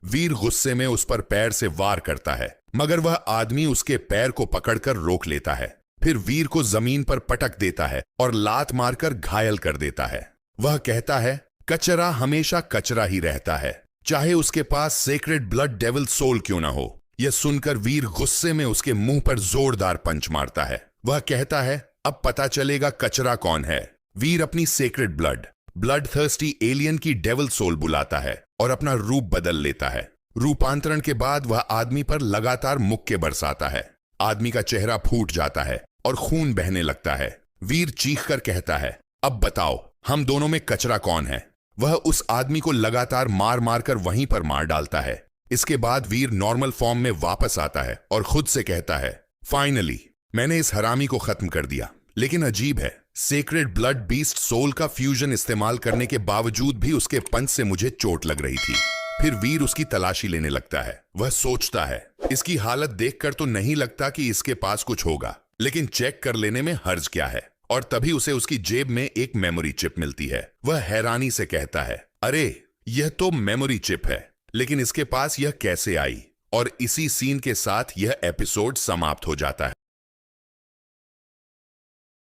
वीर गुस्से में उस पर पैर से वार करता है, मगर वह आदमी उसके पैर को पकड़कर रोक लेता है। फिर वीर को जमीन पर पटक देता है और लात मारकर घायल कर देता है। वह कहता है, कचरा हमेशा कचरा ही रहता है, चाहे उसके पास सीक्रेट ब्लड डेविल सोल क्यों ना हो। यह सुनकर वीर गुस्से में उसके मुंह पर जोरदार पंच मारता है। वह कहता है, अब पता चलेगा कचरा कौन है। वीर अपनी सीक्रेट ब्लड थर्स्टी एलियन की डेविल सोल बुलाता है और अपना रूप बदल लेता है। रूपांतरण के बाद वह आदमी पर लगातार मुक्के बरसाता है। आदमी का चेहरा फूट जाता है और खून बहने लगता है। वीर चीखकर कहता है, अब बताओ हम दोनों में कचरा कौन है। वह उस आदमी को लगातार मार मार कर वहीं पर मार डालता है। इसके बाद वीर नॉर्मल फॉर्म में वापस आता है और खुद से कहता है, फाइनली मैंने इस हरामी को खत्म कर दिया। लेकिन अजीब है, सीक्रेट ब्लड बीस्ट सोल का फ्यूजन इस्तेमाल करने के बावजूद भी उसके पंच से मुझे चोट लग रही थी। फिर वीर उसकी तलाशी लेने लगता है। वह सोचता है, इसकी हालत देखकर तो नहीं लगता कि इसके पास कुछ होगा, लेकिन चेक कर लेने में हर्ज क्या है। और तभी उसे उसकी जेब में एक मेमोरी चिप मिलती है। वह हैरानी से कहता है, अरे यह तो मेमोरी चिप है, लेकिन इसके पास यह कैसे आई? और इसी सीन के साथ यह एपिसोड समाप्त हो जाता है।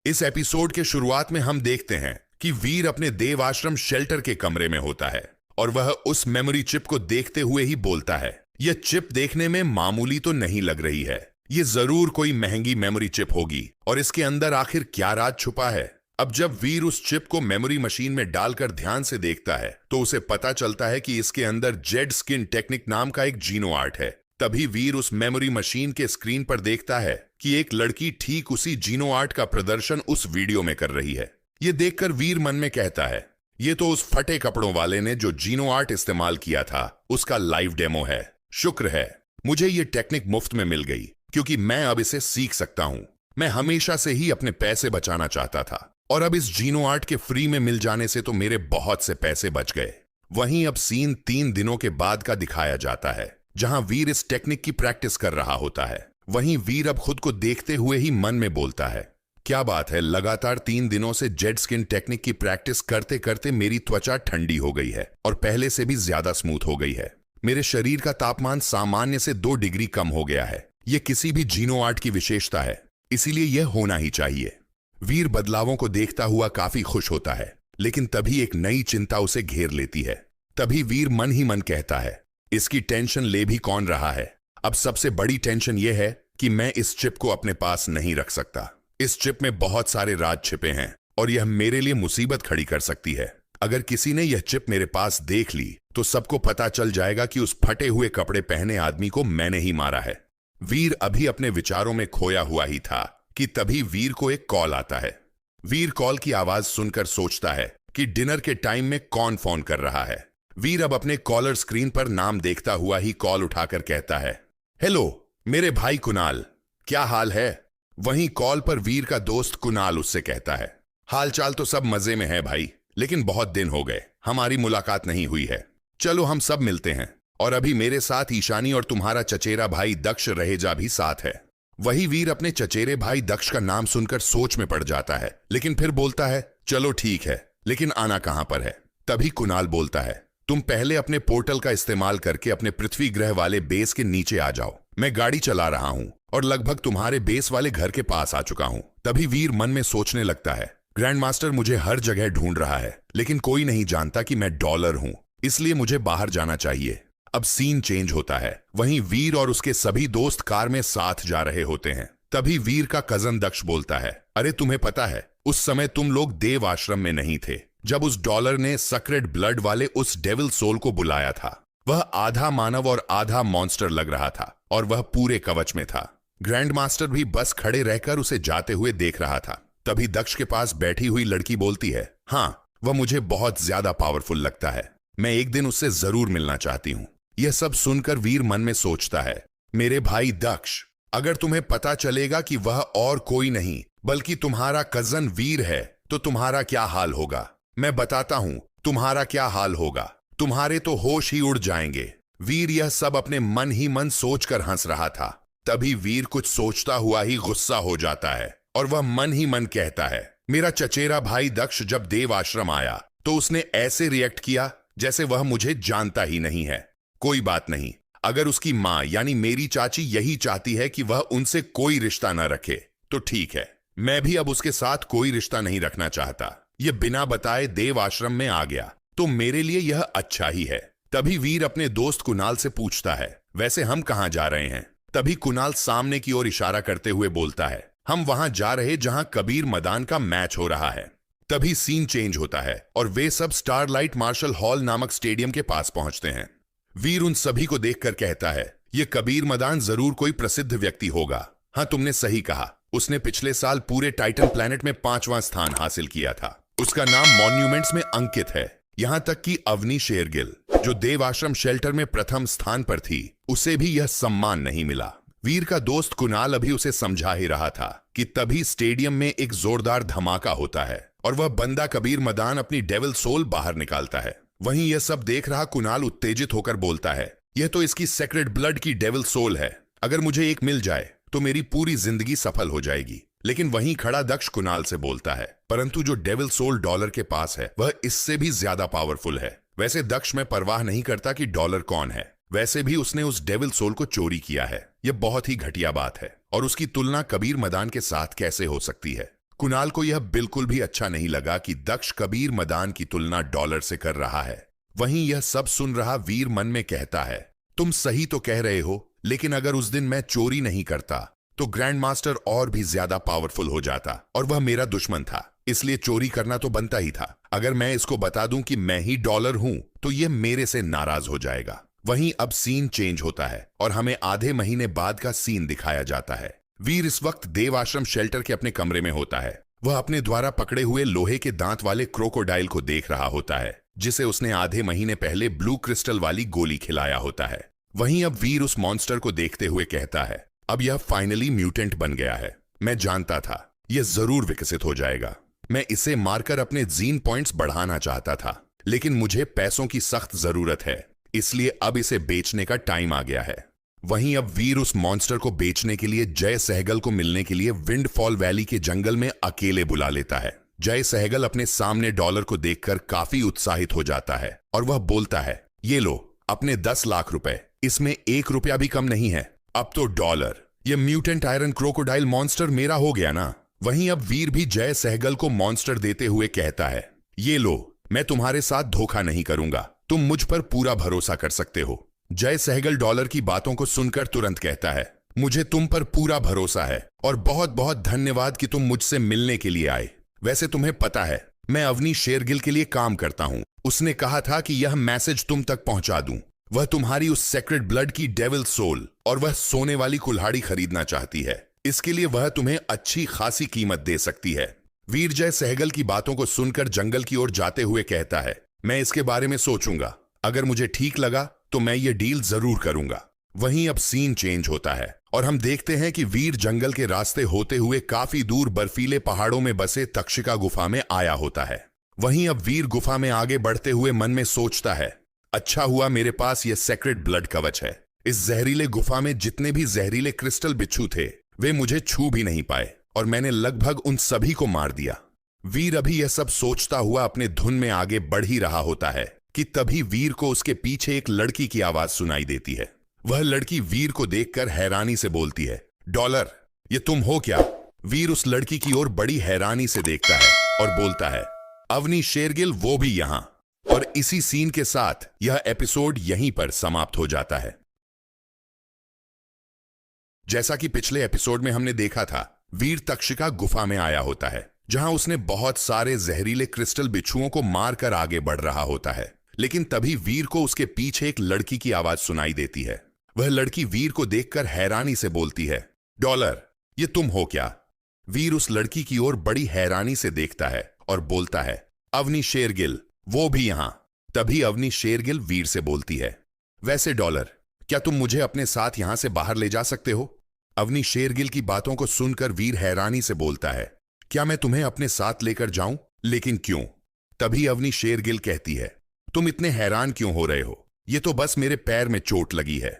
इस एपिसोड के शुरुआत में हम देखते हैं कि वीर अपने देव आश्रम शेल्टर के कमरे में होता है और वह उस मेमोरी चिप को देखते हुए ही बोलता है, यह चिप देखने में मामूली तो नहीं लग रही है। ये जरूर कोई महंगी मेमोरी चिप होगी और इसके अंदर आखिर क्या राज छुपा है। अब जब वीर उस चिप को मेमोरी मशीन में डालकर ध्यान से देखता है तो उसे पता चलता है कि इसके अंदर जेड स्किन टेक्निक नाम का एक जीनो आर्ट है। तभी वीर उस मेमोरी मशीन के स्क्रीन पर देखता है कि एक लड़की ठीक उसी जीनो आर्ट का प्रदर्शन उस वीडियो में कर रही है। ये देखकर वीर मन में कहता है, ये तो उस फटे कपड़ों वाले ने जो जीनो आर्ट इस्तेमाल किया था उसका लाइव डेमो है। शुक्र है मुझे ये टेक्निक मुफ्त में मिल गई, क्योंकि मैं अब इसे सीख सकता हूं। मैं हमेशा से ही अपने पैसे बचाना चाहता था और अब इस जीनो आर्ट के फ्री में मिल जाने से तो मेरे बहुत से पैसे बच गए। वहीं अब सीन 3 दिनों के बाद का दिखाया जाता है, जहां वीर इस टेक्निक की प्रैक्टिस कर रहा होता है। वहीं वीर अब खुद को देखते हुए ही मन में बोलता है, क्या बात है, लगातार 3 दिनों से जेड स्किन टेक्निक की प्रैक्टिस करते करते मेरी त्वचा ठंडी हो गई है और पहले से भी ज्यादा स्मूथ हो गई है। मेरे शरीर का तापमान सामान्य से 2 डिग्री कम हो गया है। यह किसी भी जीनो आर्ट की विशेषता है, इसीलिए यह होना ही चाहिए। वीर बदलावों को देखता हुआ काफी खुश होता है, लेकिन तभी एक नई चिंता उसे घेर लेती है। तभी वीर मन ही मन कहता है, इसकी टेंशन ले भी कौन रहा है। अब सबसे बड़ी टेंशन यह है कि मैं इस चिप को अपने पास नहीं रख सकता। इस चिप में बहुत सारे राज छिपे हैं और यह मेरे लिए मुसीबत खड़ी कर सकती है। अगर किसी ने यह चिप मेरे पास देख ली तो सबको पता चल जाएगा कि उस फटे हुए कपड़े पहने आदमी को मैंने ही मारा है। वीर अभी अपने विचारों में खोया हुआ ही था कि तभी वीर को एक कॉल आता है। वीर कॉल की आवाज सुनकर सोचता है कि डिनर के टाइम में कौन फोन कर रहा है। वीर अब अपने कॉलर स्क्रीन पर नाम देखता हुआ ही कॉल उठाकर कहता है, हेलो मेरे भाई कुणाल, क्या हाल है? वहीं कॉल पर वीर का दोस्त कुणाल उससे कहता है, हालचाल तो सब मजे में है भाई, लेकिन बहुत दिन हो गए, हमारी मुलाकात नहीं हुई है। चलो हम सब मिलते हैं। और अभी मेरे साथ ईशानी और तुम्हारा चचेरा भाई दक्ष रहेजा भी साथ है। वही वीर अपने चचेरे भाई दक्ष का नाम सुनकर सोच में पड़ जाता है, लेकिन फिर बोलता है, चलो ठीक है, लेकिन आना कहां पर है? तभी कुणाल बोलता है, तुम पहले अपने पोर्टल का इस्तेमाल करके अपने पृथ्वी ग्रह वाले बेस के नीचे आ जाओ। मैं गाड़ी चला रहा हूं और लगभग तुम्हारे बेस वाले घर के पास आ चुका हूं। तभी वीर मन में सोचने लगता है, ग्रैंड मास्टर मुझे हर जगह ढूंढ रहा है, लेकिन कोई नहीं जानता कि मैं डॉलर हूं, इसलिए मुझे बाहर जाना चाहिए। अब सीन चेंज होता है। वहीं वीर और उसके सभी दोस्त कार में साथ जा रहे होते हैं। तभी वीर का कजन दक्ष बोलता है, अरे तुम्हें पता है उस समय तुम लोग देव आश्रम में नहीं थे जब उस डॉलर ने सक्रेड ब्लड वाले उस डेविल सोल को बुलाया था। वह आधा मानव और आधा मॉन्स्टर लग रहा था और वह पूरे कवच में था। ग्रैंड मास्टर भी बस खड़े रहकर उसे जाते हुए देख रहा था। तभी दक्ष के पास बैठी हुई लड़की बोलती है, हाँ वह मुझे बहुत ज्यादा पावरफुल लगता है, मैं एक दिन उससे जरूर मिलना चाहती हूं। यह सब सुनकर वीर मन में सोचता है, मेरे भाई दक्ष, अगर तुम्हें पता चलेगा कि वह और कोई नहीं बल्कि तुम्हारा कजन वीर है तो तुम्हारा क्या हाल होगा? मैं बताता हूं तुम्हारा क्या हाल होगा, तुम्हारे तो होश ही उड़ जाएंगे। वीर यह सब अपने मन ही मन सोचकर हंस रहा था। तभी वीर कुछ सोचता हुआ ही गुस्सा हो जाता है और वह मन ही मन कहता है, मेरा चचेरा भाई दक्ष जब देव आश्रम आया तो उसने ऐसे रिएक्ट किया जैसे वह मुझे जानता ही नहीं है। कोई बात नहीं, अगर उसकी मां यानी मेरी चाची यही चाहती है कि वह उनसे कोई रिश्ता न रखे तो ठीक है, मैं भी अब उसके साथ कोई रिश्ता नहीं रखना चाहता। यह बिना बताए देव आश्रम में आ गया तो मेरे लिए यह अच्छा ही है। तभी वीर अपने दोस्त कुणाल से पूछता है, वैसे हम कहां जा रहे हैं? तभी कुणाल सामने की ओर इशारा करते हुए बोलता है, हम वहां जा रहे जहां कबीर मैदान का मैच हो रहा है। तभी सीन चेंज होता है और वे सब स्टारलाइट मार्शल हॉल नामक स्टेडियम के पास पहुंचते हैं। वीर उन सभी को देखकर कहता है, यह कबीर मैदान जरूर कोई प्रसिद्ध व्यक्ति होगा। हाँ तुमने सही कहा, उसने पिछले साल पूरे टाइटन प्लैनेट में 5वां स्थान हासिल किया था। उसका नाम मॉन्यूमेंट्स में अंकित है। यहां तक कि अवनी शेरगिल जो देव आश्रम शेल्टर में प्रथम स्थान पर थी, उसे भी यह सम्मान नहीं मिला। वीर का दोस्त कुणाल अभी उसे समझा ही रहा था कि तभी स्टेडियम में एक जोरदार धमाका होता है और वह बंदा कबीर मैदान अपनी डेविल सोल बाहर निकालता है। वहीं यह सब देख रहा कुणाल उत्तेजित होकर बोलता है, यह तो इसकी सेक्रेड ब्लड की डेविल सोल है, अगर मुझे एक मिल जाए तो मेरी पूरी जिंदगी सफल हो जाएगी। लेकिन वहीं खड़ा दक्ष कुणाल से बोलता है, परंतु जो डेविल सोल डॉलर के पास है वह इससे भी ज्यादा पावरफुल है। वैसे दक्ष में परवाह नहीं करता कि डॉलर कौन है, वैसे भी उसने उस डेविल सोल को चोरी किया है। यह बहुत ही घटिया बात है और उसकी तुलना कबीर मैदान के साथ कैसे हो सकती है? कुणाल को यह बिल्कुल भी अच्छा नहीं लगा कि दक्ष कबीर मैदान की तुलना डॉलर से कर रहा है। वहीं यह सब सुन रहा वीर मन में कहता है, तुम सही तो कह रहे हो, लेकिन अगर उस दिन मैं चोरी नहीं करता तो ग्रैंड मास्टर और भी ज्यादा पावरफुल हो जाता और वह मेरा दुश्मन था, इसलिए चोरी करना तो बनता ही था। अगर मैं इसको बता दूं कि मैं ही डॉलर हूं तो यह मेरे से नाराज हो जाएगा। वहीं अब सीन चेंज होता है और हमें आधे महीने बाद का सीन दिखाया जाता है। वीर इस वक्त देव आश्रम शेल्टर के अपने कमरे में होता है। वह अपने द्वारा पकड़े हुए लोहे के दांत वाले क्रोकोडाइल को देख रहा होता है जिसे उसने आधे महीने पहले ब्लू क्रिस्टल वाली गोली खिलाया होता है। वहीं अब वीर उस मॉन्स्टर को देखते हुए कहता है, अब यह फाइनली म्यूटेंट बन गया है। मैं जानता था यह जरूर विकसित हो जाएगा। मैं इसे मारकर अपने जीन पॉइंट्स बढ़ाना चाहता था, लेकिन मुझे पैसों की सख्त जरूरत है, इसलिए अब इसे बेचने का टाइम आ गया है। वहीं अब वीर उस मॉन्स्टर को बेचने के लिए जय सहगल को मिलने के लिए विंडफॉल वैली के जंगल में अकेले बुला लेता है। जय सहगल अपने सामने डॉलर को देखकर काफी उत्साहित हो जाता है और वह बोलता है, ये लो अपने 10 लाख रुपए, इसमें 1 रुपया भी कम नहीं है। अब तो डॉलर, यह म्यूटेंट आयरन क्रोकोडाइल मॉन्स्टर मेरा हो गया ना। वहीं अब वीर भी जय सहगल को मॉन्स्टर देते हुए कहता है, ये लो, मैं तुम्हारे साथ धोखा नहीं करूंगा, तुम मुझ पर पूरा भरोसा कर सकते हो। जय सहगल डॉलर की बातों को सुनकर तुरंत कहता है, मुझे तुम पर पूरा भरोसा है और बहुत बहुत धन्यवाद कि तुम मुझसे मिलने के लिए आए। वैसे तुम्हें पता है मैं अवनी शेरगिल के लिए काम करता हूं, उसने कहा था कि यह मैसेज तुम तक पहुंचा दूं। वह तुम्हारी उस सेक्रेड ब्लड की डेविल सोल और वह सोने वाली कुल्हाड़ी खरीदना चाहती है, इसके लिए वह तुम्हें अच्छी खासी कीमत दे सकती है। वीर जय सहगल की बातों को सुनकर जंगल की ओर जाते हुए कहता है, मैं इसके बारे में सोचूंगा, अगर मुझे ठीक लगा तो मैं ये डील जरूर करूंगा। वहीं अब सीन चेंज होता है और हम देखते हैं कि वीर जंगल के रास्ते होते हुए काफी दूर बर्फीले पहाड़ों में बसे तक्षिका गुफा में आया होता है। वहीं अब वीर गुफा में आगे बढ़ते हुए मन में सोचता है, अच्छा हुआ मेरे पास यह सेक्रेट ब्लड कवच है। इस जहरीले गुफा में जितने भी जहरीले क्रिस्टल बिच्छू थे वे मुझे छू भी नहीं पाए और मैंने लगभग उन सभी को मार दिया। वीर अभी यह सब सोचता हुआ अपने धुन में आगे बढ़ ही रहा होता है कि तभी वीर को उसके पीछे एक लड़की की आवाज सुनाई देती है। वह लड़की वीर को देखकर हैरानी से बोलती है, डॉलर, ये तुम हो क्या? वीर उस लड़की की ओर बड़ी हैरानी से देखता है और बोलता है, अवनी शेरगिल, वो भी यहां। और इसी सीन के साथ यह एपिसोड यहीं पर समाप्त हो जाता है। जैसा कि पिछले एपिसोड में हमने देखा था, वीर तक्षिका गुफा में आया होता है जहां उसने बहुत सारे जहरीले क्रिस्टल बिच्छुओं को मारकर आगे बढ़ रहा होता है। लेकिन तभी वीर को उसके पीछे एक लड़की की आवाज सुनाई देती है। वह लड़की वीर को देखकर हैरानी से बोलती है, डॉलर, ये तुम हो क्या? वीर उस लड़की की ओर बड़ी हैरानी से देखता है और बोलता है, अवनी शेरगिल, वो भी यहां। तभी अवनी शेरगिल वीर से बोलती है, वैसे डॉलर, क्या तुम मुझे अपने साथ यहां से बाहर ले जा सकते हो? अवनी शेरगिल की बातों को सुनकर वीर हैरानी से बोलता है, क्या मैं तुम्हें अपने साथ लेकर जाऊं? लेकिन क्यों? तभी अवनी शेरगिल कहती है, तुम इतने हैरान क्यों हो रहे हो? ये तो बस मेरे पैर में चोट लगी है।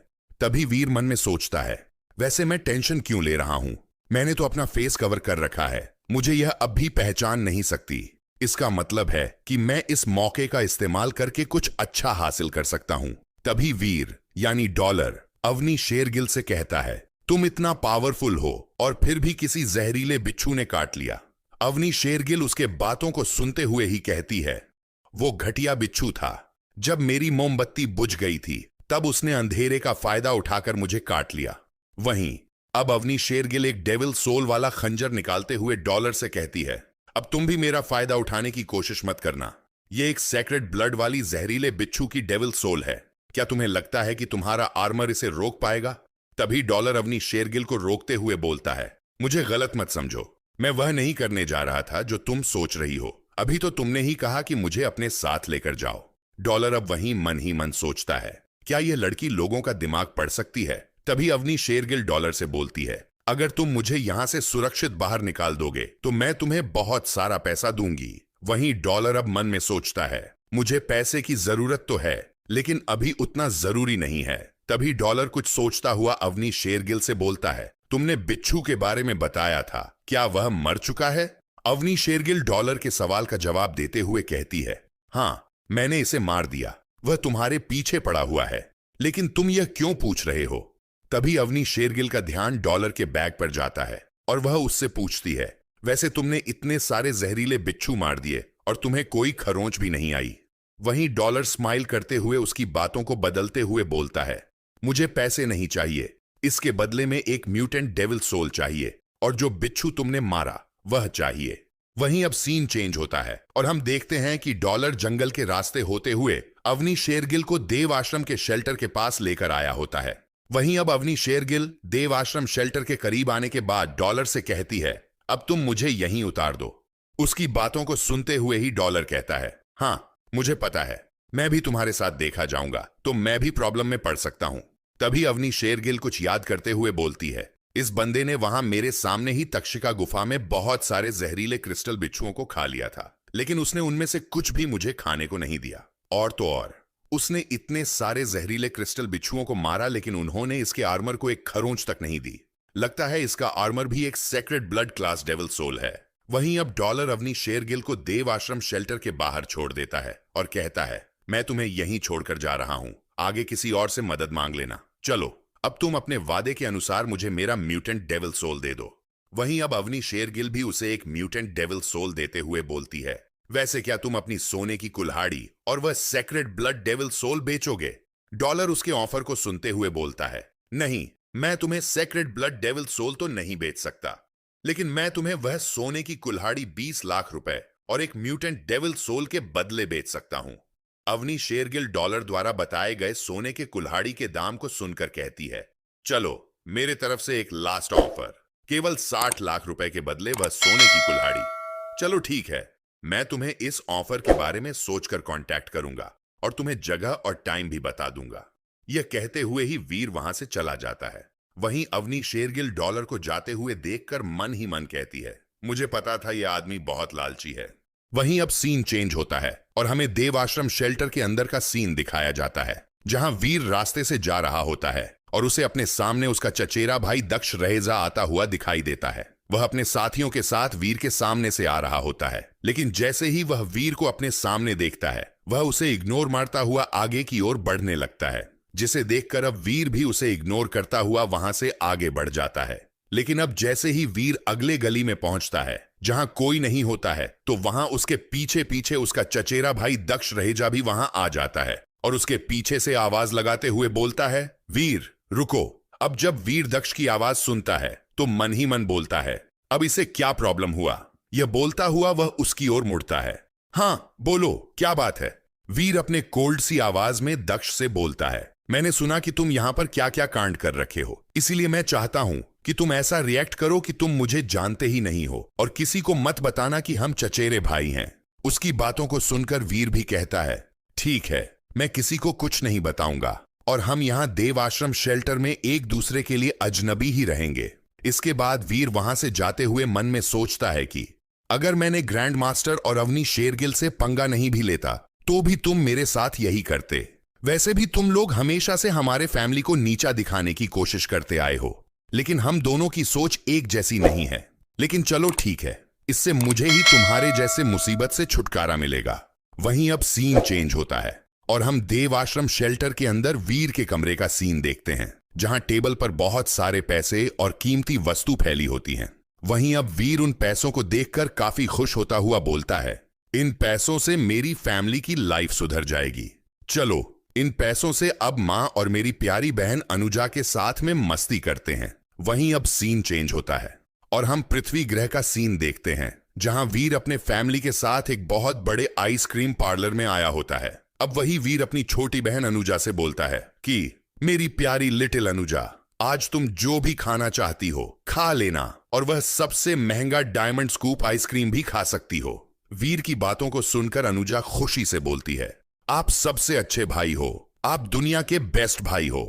तभी वीर मन में सोचता है, वैसे मैं टेंशन क्यों ले रहा हूं? मैंने तो अपना फेस कवर कर रखा है, मुझे यह अब भी पहचान नहीं सकती। इसका मतलब है कि मैं इस मौके का इस्तेमाल करके कुछ अच्छा हासिल कर सकता हूं। तभी वीर यानी डॉलर अवनी शेरगिल से कहता है, तुम इतना पावरफुल हो और फिर भी किसी जहरीले बिच्छू ने काट लिया। अवनी शेरगिल उसके बातों को सुनते हुए ही कहती है, वो घटिया बिच्छू था। जब मेरी मोमबत्ती बुझ गई थी तब उसने अंधेरे का फायदा उठाकर मुझे काट लिया। वहीं अब अवनी शेरगिल एक डेविल सोल वाला खंजर निकालते हुए डॉलर से कहती है, अब तुम भी मेरा फायदा उठाने की कोशिश मत करना। यह एक सेक्रेट ब्लड वाली जहरीले बिच्छू की डेविल सोल है। क्या तुम्हें लगता है कि तुम्हारा आर्मर इसे रोक पाएगा? तभी डॉलर अवनी शेरगिल को रोकते हुए बोलता है, मुझे गलत मत समझो, मैं वह नहीं करने जा रहा था जो तुम सोच रही हो। अभी तो तुमने ही कहा कि मुझे अपने साथ लेकर जाओ। डॉलर अब वहीं मन ही मन सोचता है, क्या यह लड़की लोगों का दिमाग पढ़ सकती है? तभी अवनी शेरगिल डॉलर से बोलती है, अगर तुम मुझे यहां से सुरक्षित बाहर निकाल दोगे तो मैं तुम्हें बहुत सारा पैसा दूंगी। वहीं डॉलर अब मन में सोचता है, मुझे पैसे की जरूरत तो है लेकिन अभी उतना जरूरी नहीं है। तभी डॉलर कुछ सोचता हुआ अवनी शेरगिल से बोलता है, तुमने बिच्छू के बारे में बताया था, क्या वह मर चुका है? अवनी शेरगिल डॉलर के सवाल का जवाब देते हुए कहती है, हां, मैंने इसे मार दिया, वह तुम्हारे पीछे पड़ा हुआ है। लेकिन तुम यह क्यों पूछ रहे हो? तभी अवनी शेरगिल का ध्यान डॉलर के बैग पर जाता है और वह उससे पूछती है, वैसे तुमने इतने सारे जहरीले बिच्छू मार दिए और तुम्हें कोई खरोंच भी नहीं आई। वहीं डॉलर स्माइल करते हुए उसकी बातों को बदलते हुए बोलता है, मुझे पैसे नहीं चाहिए, इसके बदले में एक म्यूटेंट डेविल सोल चाहिए और जो बिच्छू तुमने मारा वह चाहिए। वहीं अब सीन चेंज होता है और हम देखते हैं कि डॉलर जंगल के रास्ते होते हुए अवनी शेरगिल को देव आश्रम के शेल्टर के पास लेकर आया होता है। वहीं अब अवनी शेरगिल देव आश्रम शेल्टर के करीब आने के बाद डॉलर से कहती है, अब तुम मुझे यहीं उतार दो। उसकी बातों को सुनते हुए ही डॉलर कहता है, हां, मुझे पता है, मैं भी तुम्हारे साथ देखा जाऊंगा तो मैं भी प्रॉब्लम में पड़ सकता हूं। तभी अवनी शेरगिल कुछ याद करते हुए बोलती है, इस बंदे ने वहां मेरे सामने ही तक्षिका गुफा में बहुत सारे जहरीले क्रिस्टल बिच्छुओं को खा लिया था, लेकिन उसने उनमें से कुछ भी मुझे खाने को नहीं दिया। और तो और उसने इतने सारे जहरीले क्रिस्टल बिच्छुओं को मारा लेकिन उन्होंने इसके आर्मर को एक खरोंच तक नहीं दी। लगता है इसका आर्मर भी एक secret blood class devil soul है। वहीं अब डॉलर अवनी शेरगिल को देव आश्रम शेल्टर के बाहर छोड़ देता है और कहता है, मैं तुम्हें यहीं छोड़कर जा रहा हूं, आगे किसी और से मदद मांग लेना। चलो, अब तुम अपने वादे के अनुसार मुझे मेरा म्यूटेंट डेविल सोल दे दो। वहीं अब अवनी शेरगिल भी उसे एक म्यूटेंट डेविल सोल देते हुए बोलती है, वैसे क्या तुम अपनी सोने की कुल्हाड़ी और वह सेक्रेट ब्लड डेविल सोल बेचोगे? डॉलर उसके ऑफर को सुनते हुए बोलता है, नहीं, मैं तुम्हें सेक्रेट ब्लड डेविल सोल तो नहीं बेच सकता, लेकिन मैं तुम्हें वह सोने की कुल्हाड़ी 20 लाख रुपए और एक म्यूटेंट डेविल सोल के बदले बेच सकता हूं। अवनी शेरगिल डॉलर द्वारा बताए गए सोने के कुल्हाड़ी के दाम को सुनकर कहती है, चलो, मेरे तरफ से एक लास्ट ऑफर, केवल 60 लाख रुपए के बदले वह सोने की कुल्हाड़ी। चलो ठीक है, मैं तुम्हें इस ऑफर के बारे में सोचकर कांटेक्ट करूंगा और तुम्हें जगह और टाइम भी बता दूंगा। यह कहते हुए ही वीर वहां से चला जाता है। वहीं अवनी शेरगिल डॉलर को जाते हुए देखकर मन ही मन कहती है, मुझे पता था यह आदमी बहुत लालची है। वहीं अब सीन चेंज होता है और हमें देव आश्रम शेल्टर के अंदर का सीन दिखाया जाता है, जहां वीर रास्ते से जा रहा होता है और उसे अपने सामने उसका चचेरा भाई दक्ष रहेजा आता हुआ दिखाई देता है। वह अपने साथियों के साथ वीर के सामने से आ रहा होता है, लेकिन जैसे ही वह वीर को अपने सामने देखता है, वह उसे इग्नोर मारता हुआ आगे की ओर बढ़ने लगता है, जिसे देखकर अब वीर भी उसे इग्नोर करता हुआ वहां से आगे बढ़ जाता है। लेकिन अब जैसे ही वीर अगले गली में पहुंचता है जहां कोई नहीं होता है, तो वहां उसके पीछे पीछे उसका चचेरा भाई दक्ष रहेजा भी वहां आ जाता है और उसके पीछे से आवाज लगाते हुए बोलता है, वीर रुको। अब जब वीर दक्ष की आवाज सुनता है तो मन ही मन बोलता है, अब इसे क्या प्रॉब्लम हुआ। यह बोलता हुआ वह उसकी ओर मुड़ता है। हां बोलो, क्या बात है। वीर अपने कोल्ड सी आवाज में दक्ष से बोलता है, मैंने सुना कि तुम यहां पर क्या क्या कांड कर रखे हो, इसीलिए मैं चाहता हूं कि तुम ऐसा रिएक्ट करो कि तुम मुझे जानते ही नहीं हो और किसी को मत बताना कि हम चचेरे भाई हैं। उसकी बातों को सुनकर वीर भी कहता है, ठीक है, मैं किसी को कुछ नहीं बताऊंगा और हम यहां देव आश्रम शेल्टर में एक दूसरे के लिए अजनबी ही रहेंगे। इसके बाद वीर वहां से जाते हुए मन में सोचता है कि अगर मैंने ग्रैंड मास्टर और अवनी शेरगिल से पंगा नहीं भी लेता तो भी तुम मेरे साथ यही करते। वैसे भी तुम लोग हमेशा से हमारे फैमिली को नीचा दिखाने की कोशिश करते आए हो, लेकिन हम दोनों की सोच एक जैसी नहीं है। लेकिन चलो ठीक है, इससे मुझे ही तुम्हारे जैसे मुसीबत से छुटकारा मिलेगा। वहीं अब सीन चेंज होता है और हम देव आश्रम शेल्टर के अंदर वीर के कमरे का सीन देखते हैं, जहां टेबल पर बहुत सारे पैसे और कीमती वस्तु फैली होती हैं। वहीं अब वीर उन पैसों को देखकर काफी खुश होता हुआ बोलता है, इन पैसों से मेरी फैमिली की लाइफ सुधर जाएगी। चलो इन पैसों से अब मां और मेरी प्यारी बहन अनुजा के साथ में मस्ती करते हैं। वहीं अब सीन चेंज होता है और हम पृथ्वी ग्रह का सीन देखते हैं, जहां वीर अपने फैमिली के साथ एक बहुत बड़े आइसक्रीम पार्लर में आया होता है। अब वही वीर अपनी छोटी बहन अनुजा से बोलता है कि मेरी प्यारी लिटिल अनुजा, आज तुम जो भी खाना चाहती हो खा लेना और वह सबसे महंगा डायमंड स्कूप आइसक्रीम भी खा सकती हो। वीर की बातों को सुनकर अनुजा खुशी से बोलती है, आप सबसे अच्छे भाई हो, आप दुनिया के बेस्ट भाई हो।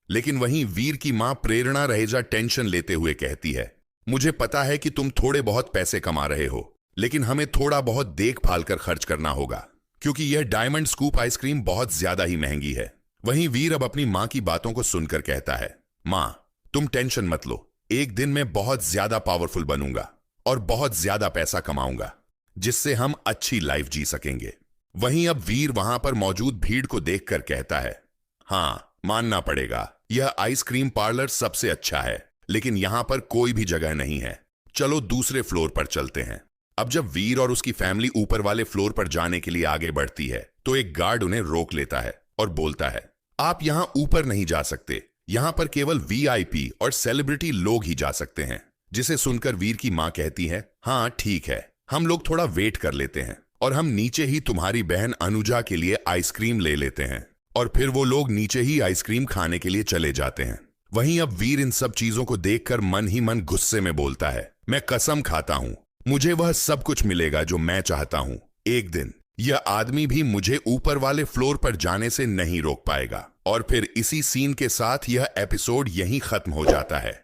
लेकिन वहीं वीर की मां प्रेरणा रहेजा टेंशन लेते हुए कहती है, मुझे पता है कि तुम थोड़े बहुत पैसे कमा रहे हो, लेकिन हमें थोड़ा बहुत देखभाल कर खर्च करना होगा, क्योंकि यह डायमंड स्कूप आइसक्रीम बहुत ज्यादा ही महंगी है। वहीं वीर अब अपनी मां की बातों को सुनकर कहता है, मां तुम टेंशन मत लो, एक दिन मैं बहुत ज्यादा पावरफुल बनूंगा और बहुत ज्यादा पैसा कमाऊंगा, जिससे हम अच्छी लाइफ जी सकेंगे। वहीं अब वीर वहां पर मौजूद भीड़ को देखकर कहता है, हां मानना पड़ेगा, यह आइसक्रीम पार्लर सबसे अच्छा है, लेकिन यहां पर कोई भी जगह नहीं है। चलो दूसरे फ्लोर पर चलते हैं। अब जब वीर और उसकी फैमिली ऊपर वाले फ्लोर पर जाने के लिए आगे बढ़ती है, तो एक गार्ड उन्हें रोक लेता है और बोलता है, आप यहां ऊपर नहीं जा सकते, यहां पर केवल वीआईपी और सेलिब्रिटी लोग ही जा सकते हैं। जिसे सुनकर वीर की मां कहती है, हां ठीक है, हम लोग थोड़ा वेट कर लेते हैं और हम नीचे ही तुम्हारी बहन अनुजा के लिए आइसक्रीम ले लेते हैं। और फिर वो लोग नीचे ही आइसक्रीम खाने के लिए चले जाते हैं। वहीं अब वीर इन सब चीजों को देखकर मन ही मन गुस्से में बोलता है, मैं कसम खाता हूं मुझे वह सब कुछ मिलेगा जो मैं चाहता हूं। एक दिन यह आदमी भी मुझे ऊपर वाले फ्लोर पर जाने से नहीं रोक पाएगा। और फिर इसी सीन के साथ यह एपिसोड यहीं खत्म हो जाता है।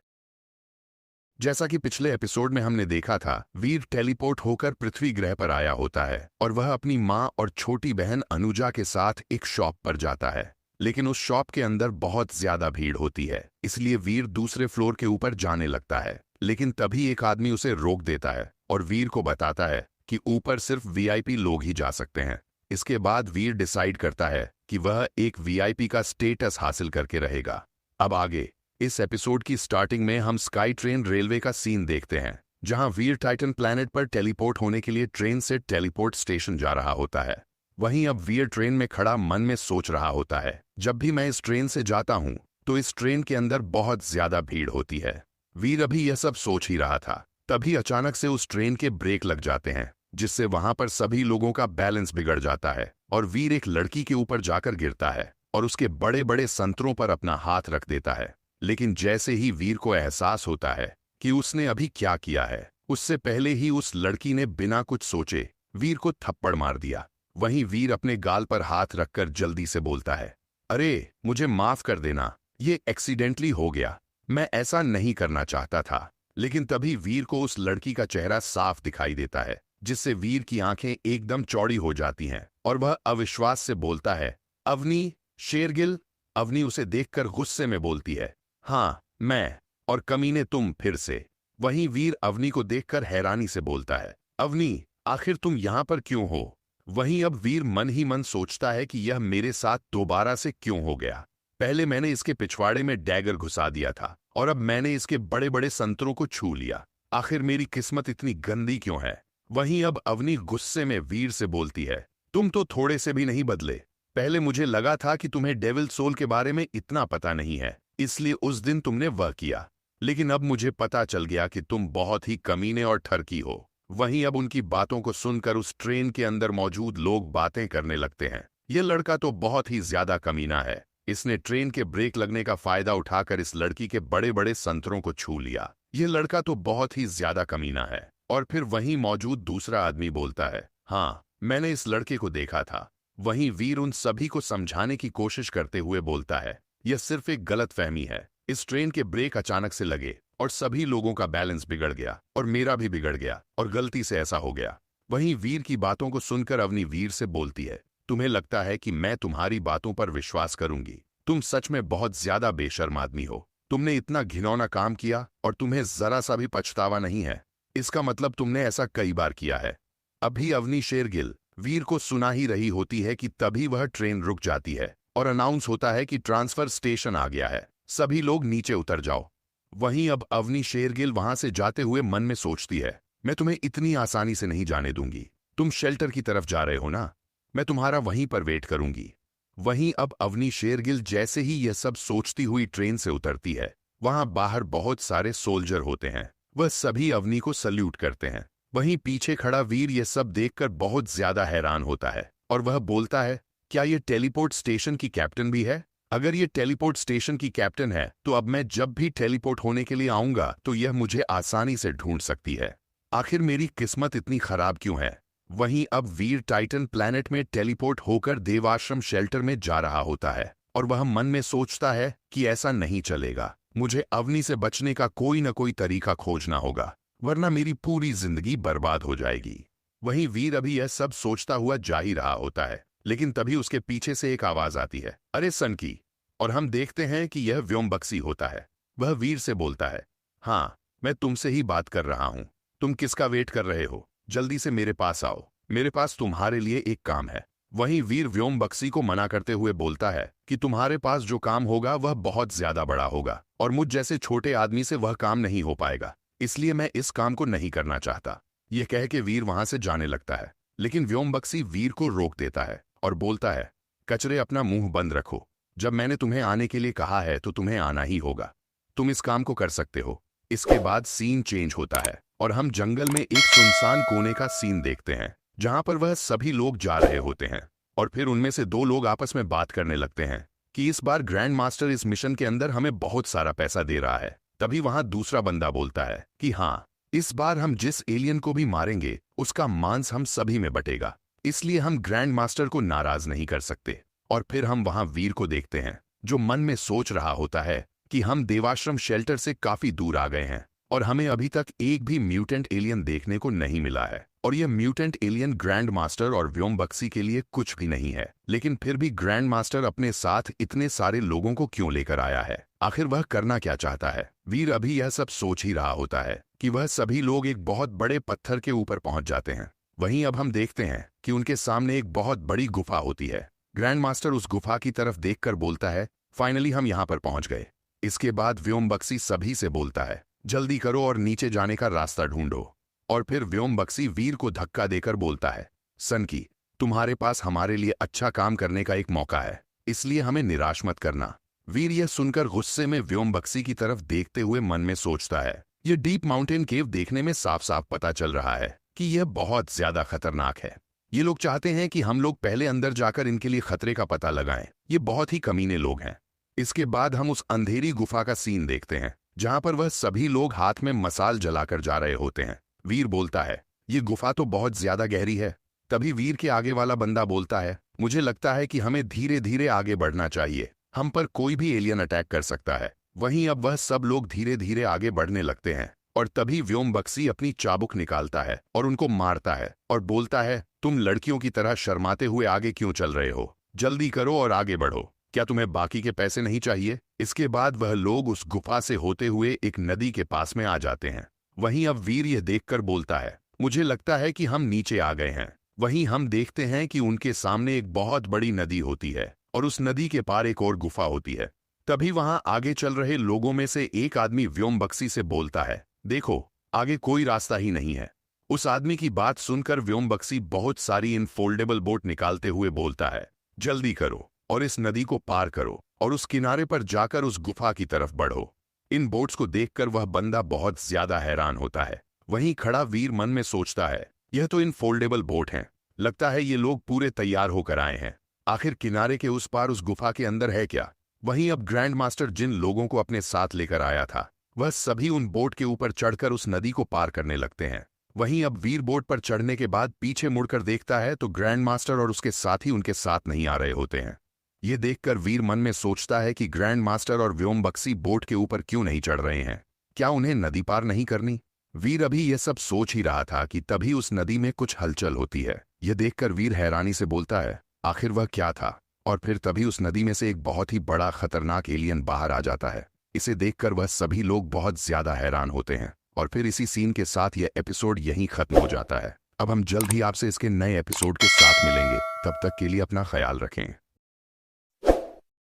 जैसा कि पिछले एपिसोड में हमने देखा था, वीर टेलीपोर्ट होकर पृथ्वी ग्रह पर आया होता है और वह अपनी मां और छोटी बहन अनुजा के साथ एक शॉप पर जाता है। लेकिन उस शॉप के अंदर बहुत ज्यादा भीड़ होती है, इसलिए वीर दूसरे फ्लोर के ऊपर जाने लगता है। लेकिन तभी एक आदमी उसे रोक देता है और वीर को बताता है कि ऊपर सिर्फ वीआईपी लोग ही जा सकते हैं। इसके बाद वीर डिसाइड करता है कि वह एक वीआईपी का स्टेटस हासिल करके रहेगा। अब आगे इस एपिसोड की स्टार्टिंग में हम स्काई ट्रेन रेलवे का सीन देखते हैं, जहां वीर टाइटन प्लैनेट पर टेलीपोर्ट होने के लिए ट्रेन से टेलीपोर्ट स्टेशन जा रहा होता है। वहीं अब वीर ट्रेन में खड़ा मन में सोच रहा होता है, जब भी मैं इस ट्रेन से जाता हूं तो इस ट्रेन के अंदर बहुत ज्यादा भीड़ होती है। वीर अभी यह सब सोच ही रहा था, तभी अचानक से उस ट्रेन के ब्रेक लग जाते हैं, जिससे वहां पर सभी लोगों का बैलेंस बिगड़ जाता है और वीर एक लड़की के ऊपर जाकर गिरता है और उसके बड़े बड़े संतरों पर अपना हाथ रख देता है। लेकिन जैसे ही वीर को एहसास होता है कि उसने अभी क्या किया है, उससे पहले ही उस लड़की ने बिना कुछ सोचे वीर को थप्पड़ मार दिया। वहीं वीर अपने गाल पर हाथ रखकर जल्दी से बोलता है, अरे मुझे माफ कर देना, ये एक्सीडेंटली हो गया, मैं ऐसा नहीं करना चाहता था। लेकिन तभी वीर को उस लड़की का चेहरा साफ दिखाई देता है, जिससे वीर की आंखें एकदम चौड़ी हो जाती हैं और वह अविश्वास से बोलता है, अवनी शेरगिल। अवनी उसे देखकर गुस्से में बोलती है, हाँ मैं, और कमीने तुम फिर से। वहीं वीर अवनी को देखकर हैरानी से बोलता है, अवनी आखिर तुम यहां पर क्यों हो? वहीं अब वीर मन ही मन सोचता है कि यह मेरे साथ दोबारा से क्यों हो गया। पहले मैंने इसके पिछवाड़े में डैगर घुसा दिया था और अब मैंने इसके बड़े बड़े संतरों को छू लिया। आखिर मेरी किस्मत इतनी गंदी क्यों है? वहीं अब अवनी गुस्से में वीर से बोलती है, तुम तो थोड़े से भी नहीं बदले। पहले मुझे लगा था कि तुम्हें डेविल सोल के बारे में इतना पता नहीं है, इसलिए उस दिन तुमने वह किया, लेकिन अब मुझे पता चल गया कि तुम बहुत ही कमीने और ठरकी हो। वहीं अब उनकी बातों को सुनकर उस ट्रेन के अंदर मौजूद लोग बातें करने लगते हैं, यह लड़का तो बहुत ही ज्यादा कमीना है, इसने ट्रेन के ब्रेक लगने का फायदा उठाकर इस लड़की के बड़े बड़े संतरों को छू लिया। यह लड़का तो बहुत ही ज्यादा कमीना है। और फिर वहीं मौजूद दूसरा आदमी बोलता है, हाँ मैंने इस लड़के को देखा था। वहीं वीर उन सभी को समझाने की कोशिश करते हुए बोलता है, यह सिर्फ एक गलतफहमी है। इस ट्रेन के ब्रेक अचानक से लगे और सभी लोगों का बैलेंस बिगड़ गया और मेरा भी बिगड़ गया और गलती से ऐसा हो गया। वहीं वीर की बातों को सुनकर अवनी वीर से बोलती है, तुम्हें लगता है कि मैं तुम्हारी बातों पर विश्वास करूंगी? तुम सच में बहुत ज्यादा बेशर्म आदमी हो। तुमने इतना घिनौना काम किया और तुम्हें जरा सा भी पछतावा नहीं है। इसका मतलब तुमने ऐसा कई बार किया है। अभी अवनी शेरगिल वीर को सुना ही रही होती है कि तभी वह ट्रेन रुक जाती है और अनाउंस होता है कि ट्रांसफर स्टेशन आ गया है, सभी लोग नीचे उतर जाओ। वहीं अब अवनी शेरगिल वहां से जाते हुए मन में सोचती है, मैं तुम्हें इतनी आसानी से नहीं जाने दूंगी। तुम शेल्टर की तरफ जा रहे हो ना, मैं तुम्हारा वहीं पर वेट करूंगी। वहीं अब अवनी शेरगिल जैसे ही यह सब सोचती हुई ट्रेन से उतरती है, वहां बाहर बहुत सारे सोल्जर होते हैं, वह सभी अवनी को सल्यूट करते हैं। वहीं पीछे खड़ा वीर यह सब देखकर बहुत ज्यादा हैरान होता है और वह बोलता है, क्या यह टेलीपोर्ट स्टेशन की कैप्टन भी है? अगर ये टेलीपोर्ट स्टेशन की कैप्टन है तो अब मैं जब भी टेलीपोर्ट होने के लिए आऊंगा तो यह मुझे आसानी से ढूंढ सकती है। आखिर मेरी किस्मत इतनी खराब क्यों है? वहीं अब वीर टाइटन प्लैनेट में टेलीपोर्ट होकर देवाश्रम शेल्टर में जा रहा होता है और वह मन में सोचता है कि ऐसा नहीं चलेगा, मुझे अवनी से बचने का कोई न कोई तरीका खोजना होगा, वरना मेरी पूरी जिंदगी बर्बाद हो जाएगी। वहीं वीर अभी यह सब सोचता हुआ जा ही रहा होता है, लेकिन तभी उसके पीछे से एक आवाज आती है, अरे सनकी। और हम देखते हैं कि यह व्योमबक्सी होता है। वह वीर से बोलता है, हाँ मैं तुमसे ही बात कर रहा हूं, तुम किसका वेट कर रहे हो? जल्दी से मेरे पास आओ, मेरे पास तुम्हारे लिए एक काम है। वहीं वीर व्योमबक्सी को मना करते हुए बोलता है कि तुम्हारे पास जो काम होगा वह बहुत ज्यादा बड़ा होगा और मुझ जैसे छोटे आदमी से वह काम नहीं हो पाएगा, इसलिए मैं इस काम को नहीं करना चाहता। यह कह के वीर वहां से जाने लगता है, लेकिन व्योमबक्सी वीर को रोक देता है और बोलता है, कचरे अपना मुंह बंद रखो, जब मैंने तुम्हें आने के लिए कहा है तो तुम्हें आना ही होगा, तुम इस काम को कर सकते हो। इसके बाद सीन चेंज होता है और हम जंगल में एक सुनसान कोने का सीन देखते हैं जहां पर वह सभी लोग जा रहे होते हैं और फिर उनमें से दो लोग आपस में बात करने लगते हैं कि इस बार ग्रैंड मास्टर इस मिशन के अंदर हमें बहुत सारा पैसा दे रहा है। तभी वहां दूसरा बंदा बोलता है कि हाँ, इस बार हम जिस एलियन को भी मारेंगे उसका मांस हम सभी में बटेगा, इसलिए हम ग्रैंड मास्टर को नाराज नहीं कर सकते। और फिर हम वहां वीर को देखते हैं जो मन में सोच रहा होता है कि हम देवाश्रम शेल्टर से काफी दूर आ गए हैं और हमें अभी तक एक भी म्यूटेंट एलियन देखने को नहीं मिला है और यह म्यूटेंट एलियन ग्रैंड मास्टर और व्योमबक्सी के लिए कुछ भी नहीं है। लेकिन फिर भी ग्रैंड मास्टर अपने साथ इतने सारे लोगों को क्यों लेकर आया है? आखिर वह करना क्या चाहता है? वीर अभी यह सब सोच ही रहा होता है कि वह सभी लोग एक बहुत बड़े पत्थर के ऊपर पहुंच जाते हैं। वहीं अब हम देखते हैं कि उनके सामने एक बहुत बड़ी गुफा होती है। ग्रैंड मास्टर उस गुफा की तरफ देखकर बोलता है, फाइनली हम यहां पर पहुंच गए। इसके बाद व्योमबक्सी सभी से बोलता है, जल्दी करो और नीचे जाने का रास्ता ढूंढो। और फिर व्योमबक्सी वीर को धक्का देकर बोलता है, सनकी, तुम्हारे पास हमारे लिए अच्छा काम करने का एक मौका है, इसलिए हमें निराश मत करना। वीर यह सुनकर गुस्से में व्योमबक्सी की तरफ देखते हुए मन में सोचता है, यह डीप माउंटेन केव देखने में साफ साफ पता चल रहा है कि यह बहुत ज्यादा खतरनाक है। ये लोग चाहते हैं कि हम लोग पहले अंदर जाकर इनके लिए खतरे का पता लगाएं। ये बहुत ही कमीने लोग हैं। इसके बाद हम उस अंधेरी गुफा का सीन देखते हैं जहां पर वह सभी लोग हाथ में मसाल जलाकर जा रहे होते हैं। वीर बोलता है, ये गुफा तो बहुत ज्यादा गहरी है, तभी वीर के आगे वाला बंदा बोलता है, मुझे लगता है कि हमें धीरे धीरे आगे बढ़ना चाहिए, हम पर कोई भी एलियन अटैक कर सकता है। वहीं अब वह सब लोग धीरे धीरे आगे बढ़ने लगते हैं और तभी व्योम बक्सी अपनी चाबुक निकालता है और उनको मारता है और बोलता है, तुम लड़कियों की तरह शर्माते हुए आगे क्यों चल रहे हो, जल्दी करो और आगे बढ़ो, क्या तुम्हें बाकी के पैसे नहीं चाहिए। इसके बाद वह लोग उस गुफा से होते हुए एक नदी के पास में आ जाते हैं। वहीं अब वीर यह देखकर बोलता है, मुझे लगता है कि हम नीचे आ गए हैं। वहीं हम देखते हैं कि उनके सामने एक बहुत बड़ी नदी होती है और उस नदी के पार एक और गुफा होती है। तभी वहां आगे चल रहे लोगों में से एक आदमी व्योम बक्सी से बोलता है, देखो आगे कोई रास्ता ही नहीं है। उस आदमी की बात सुनकर व्योम बक्सी बहुत सारी इन फोल्डेबल बोट निकालते हुए बोलता है, जल्दी करो और इस नदी को पार करो और उस किनारे पर जाकर उस गुफा की तरफ बढ़ो। इन बोट्स को देखकर वह बंदा बहुत ज्यादा हैरान होता है। वहीं खड़ा वीर मन में सोचता है, यह तो इन फोल्डेबल बोट हैं, लगता है ये लोग पूरे तैयार होकर आए हैं। आखिर किनारे के उस पार उस गुफा के अंदर है क्या। वहीं अब ग्रैंड मास्टर जिन लोगों को अपने साथ लेकर आया था वह सभी उन बोट के ऊपर चढ़कर उस नदी को पार करने लगते हैं। वहीं अब वीर बोट पर चढ़ने के बाद पीछे मुड़कर देखता है तो ग्रैंड मास्टर और उसके साथी उनके साथ नहीं आ रहे होते हैं। ये देखकर वीर मन में सोचता है कि ग्रैंड मास्टर और व्योम बक्सी बोट के ऊपर क्यों नहीं चढ़ रहे हैं, क्या उन्हें नदी पार नहीं करनी। वीर अभी यह सब सोच ही रहा था कि तभी उस नदी में कुछ हलचल होती है। यह देखकर वीर हैरानी से बोलता है, आखिर वह क्या था। और फिर तभी उस नदी में से एक बहुत ही बड़ा खतरनाक एलियन बाहर आ जाता है। इसे देखकर वह सभी लोग बहुत ज्यादा हैरान होते हैं और फिर इसी सीन के साथ यह एपिसोड यहीं खत्म हो जाता है। अब हम जल्द ही आपसे इसके नए एपिसोड के साथ मिलेंगे, तब तक के लिए अपना ख्याल रखें।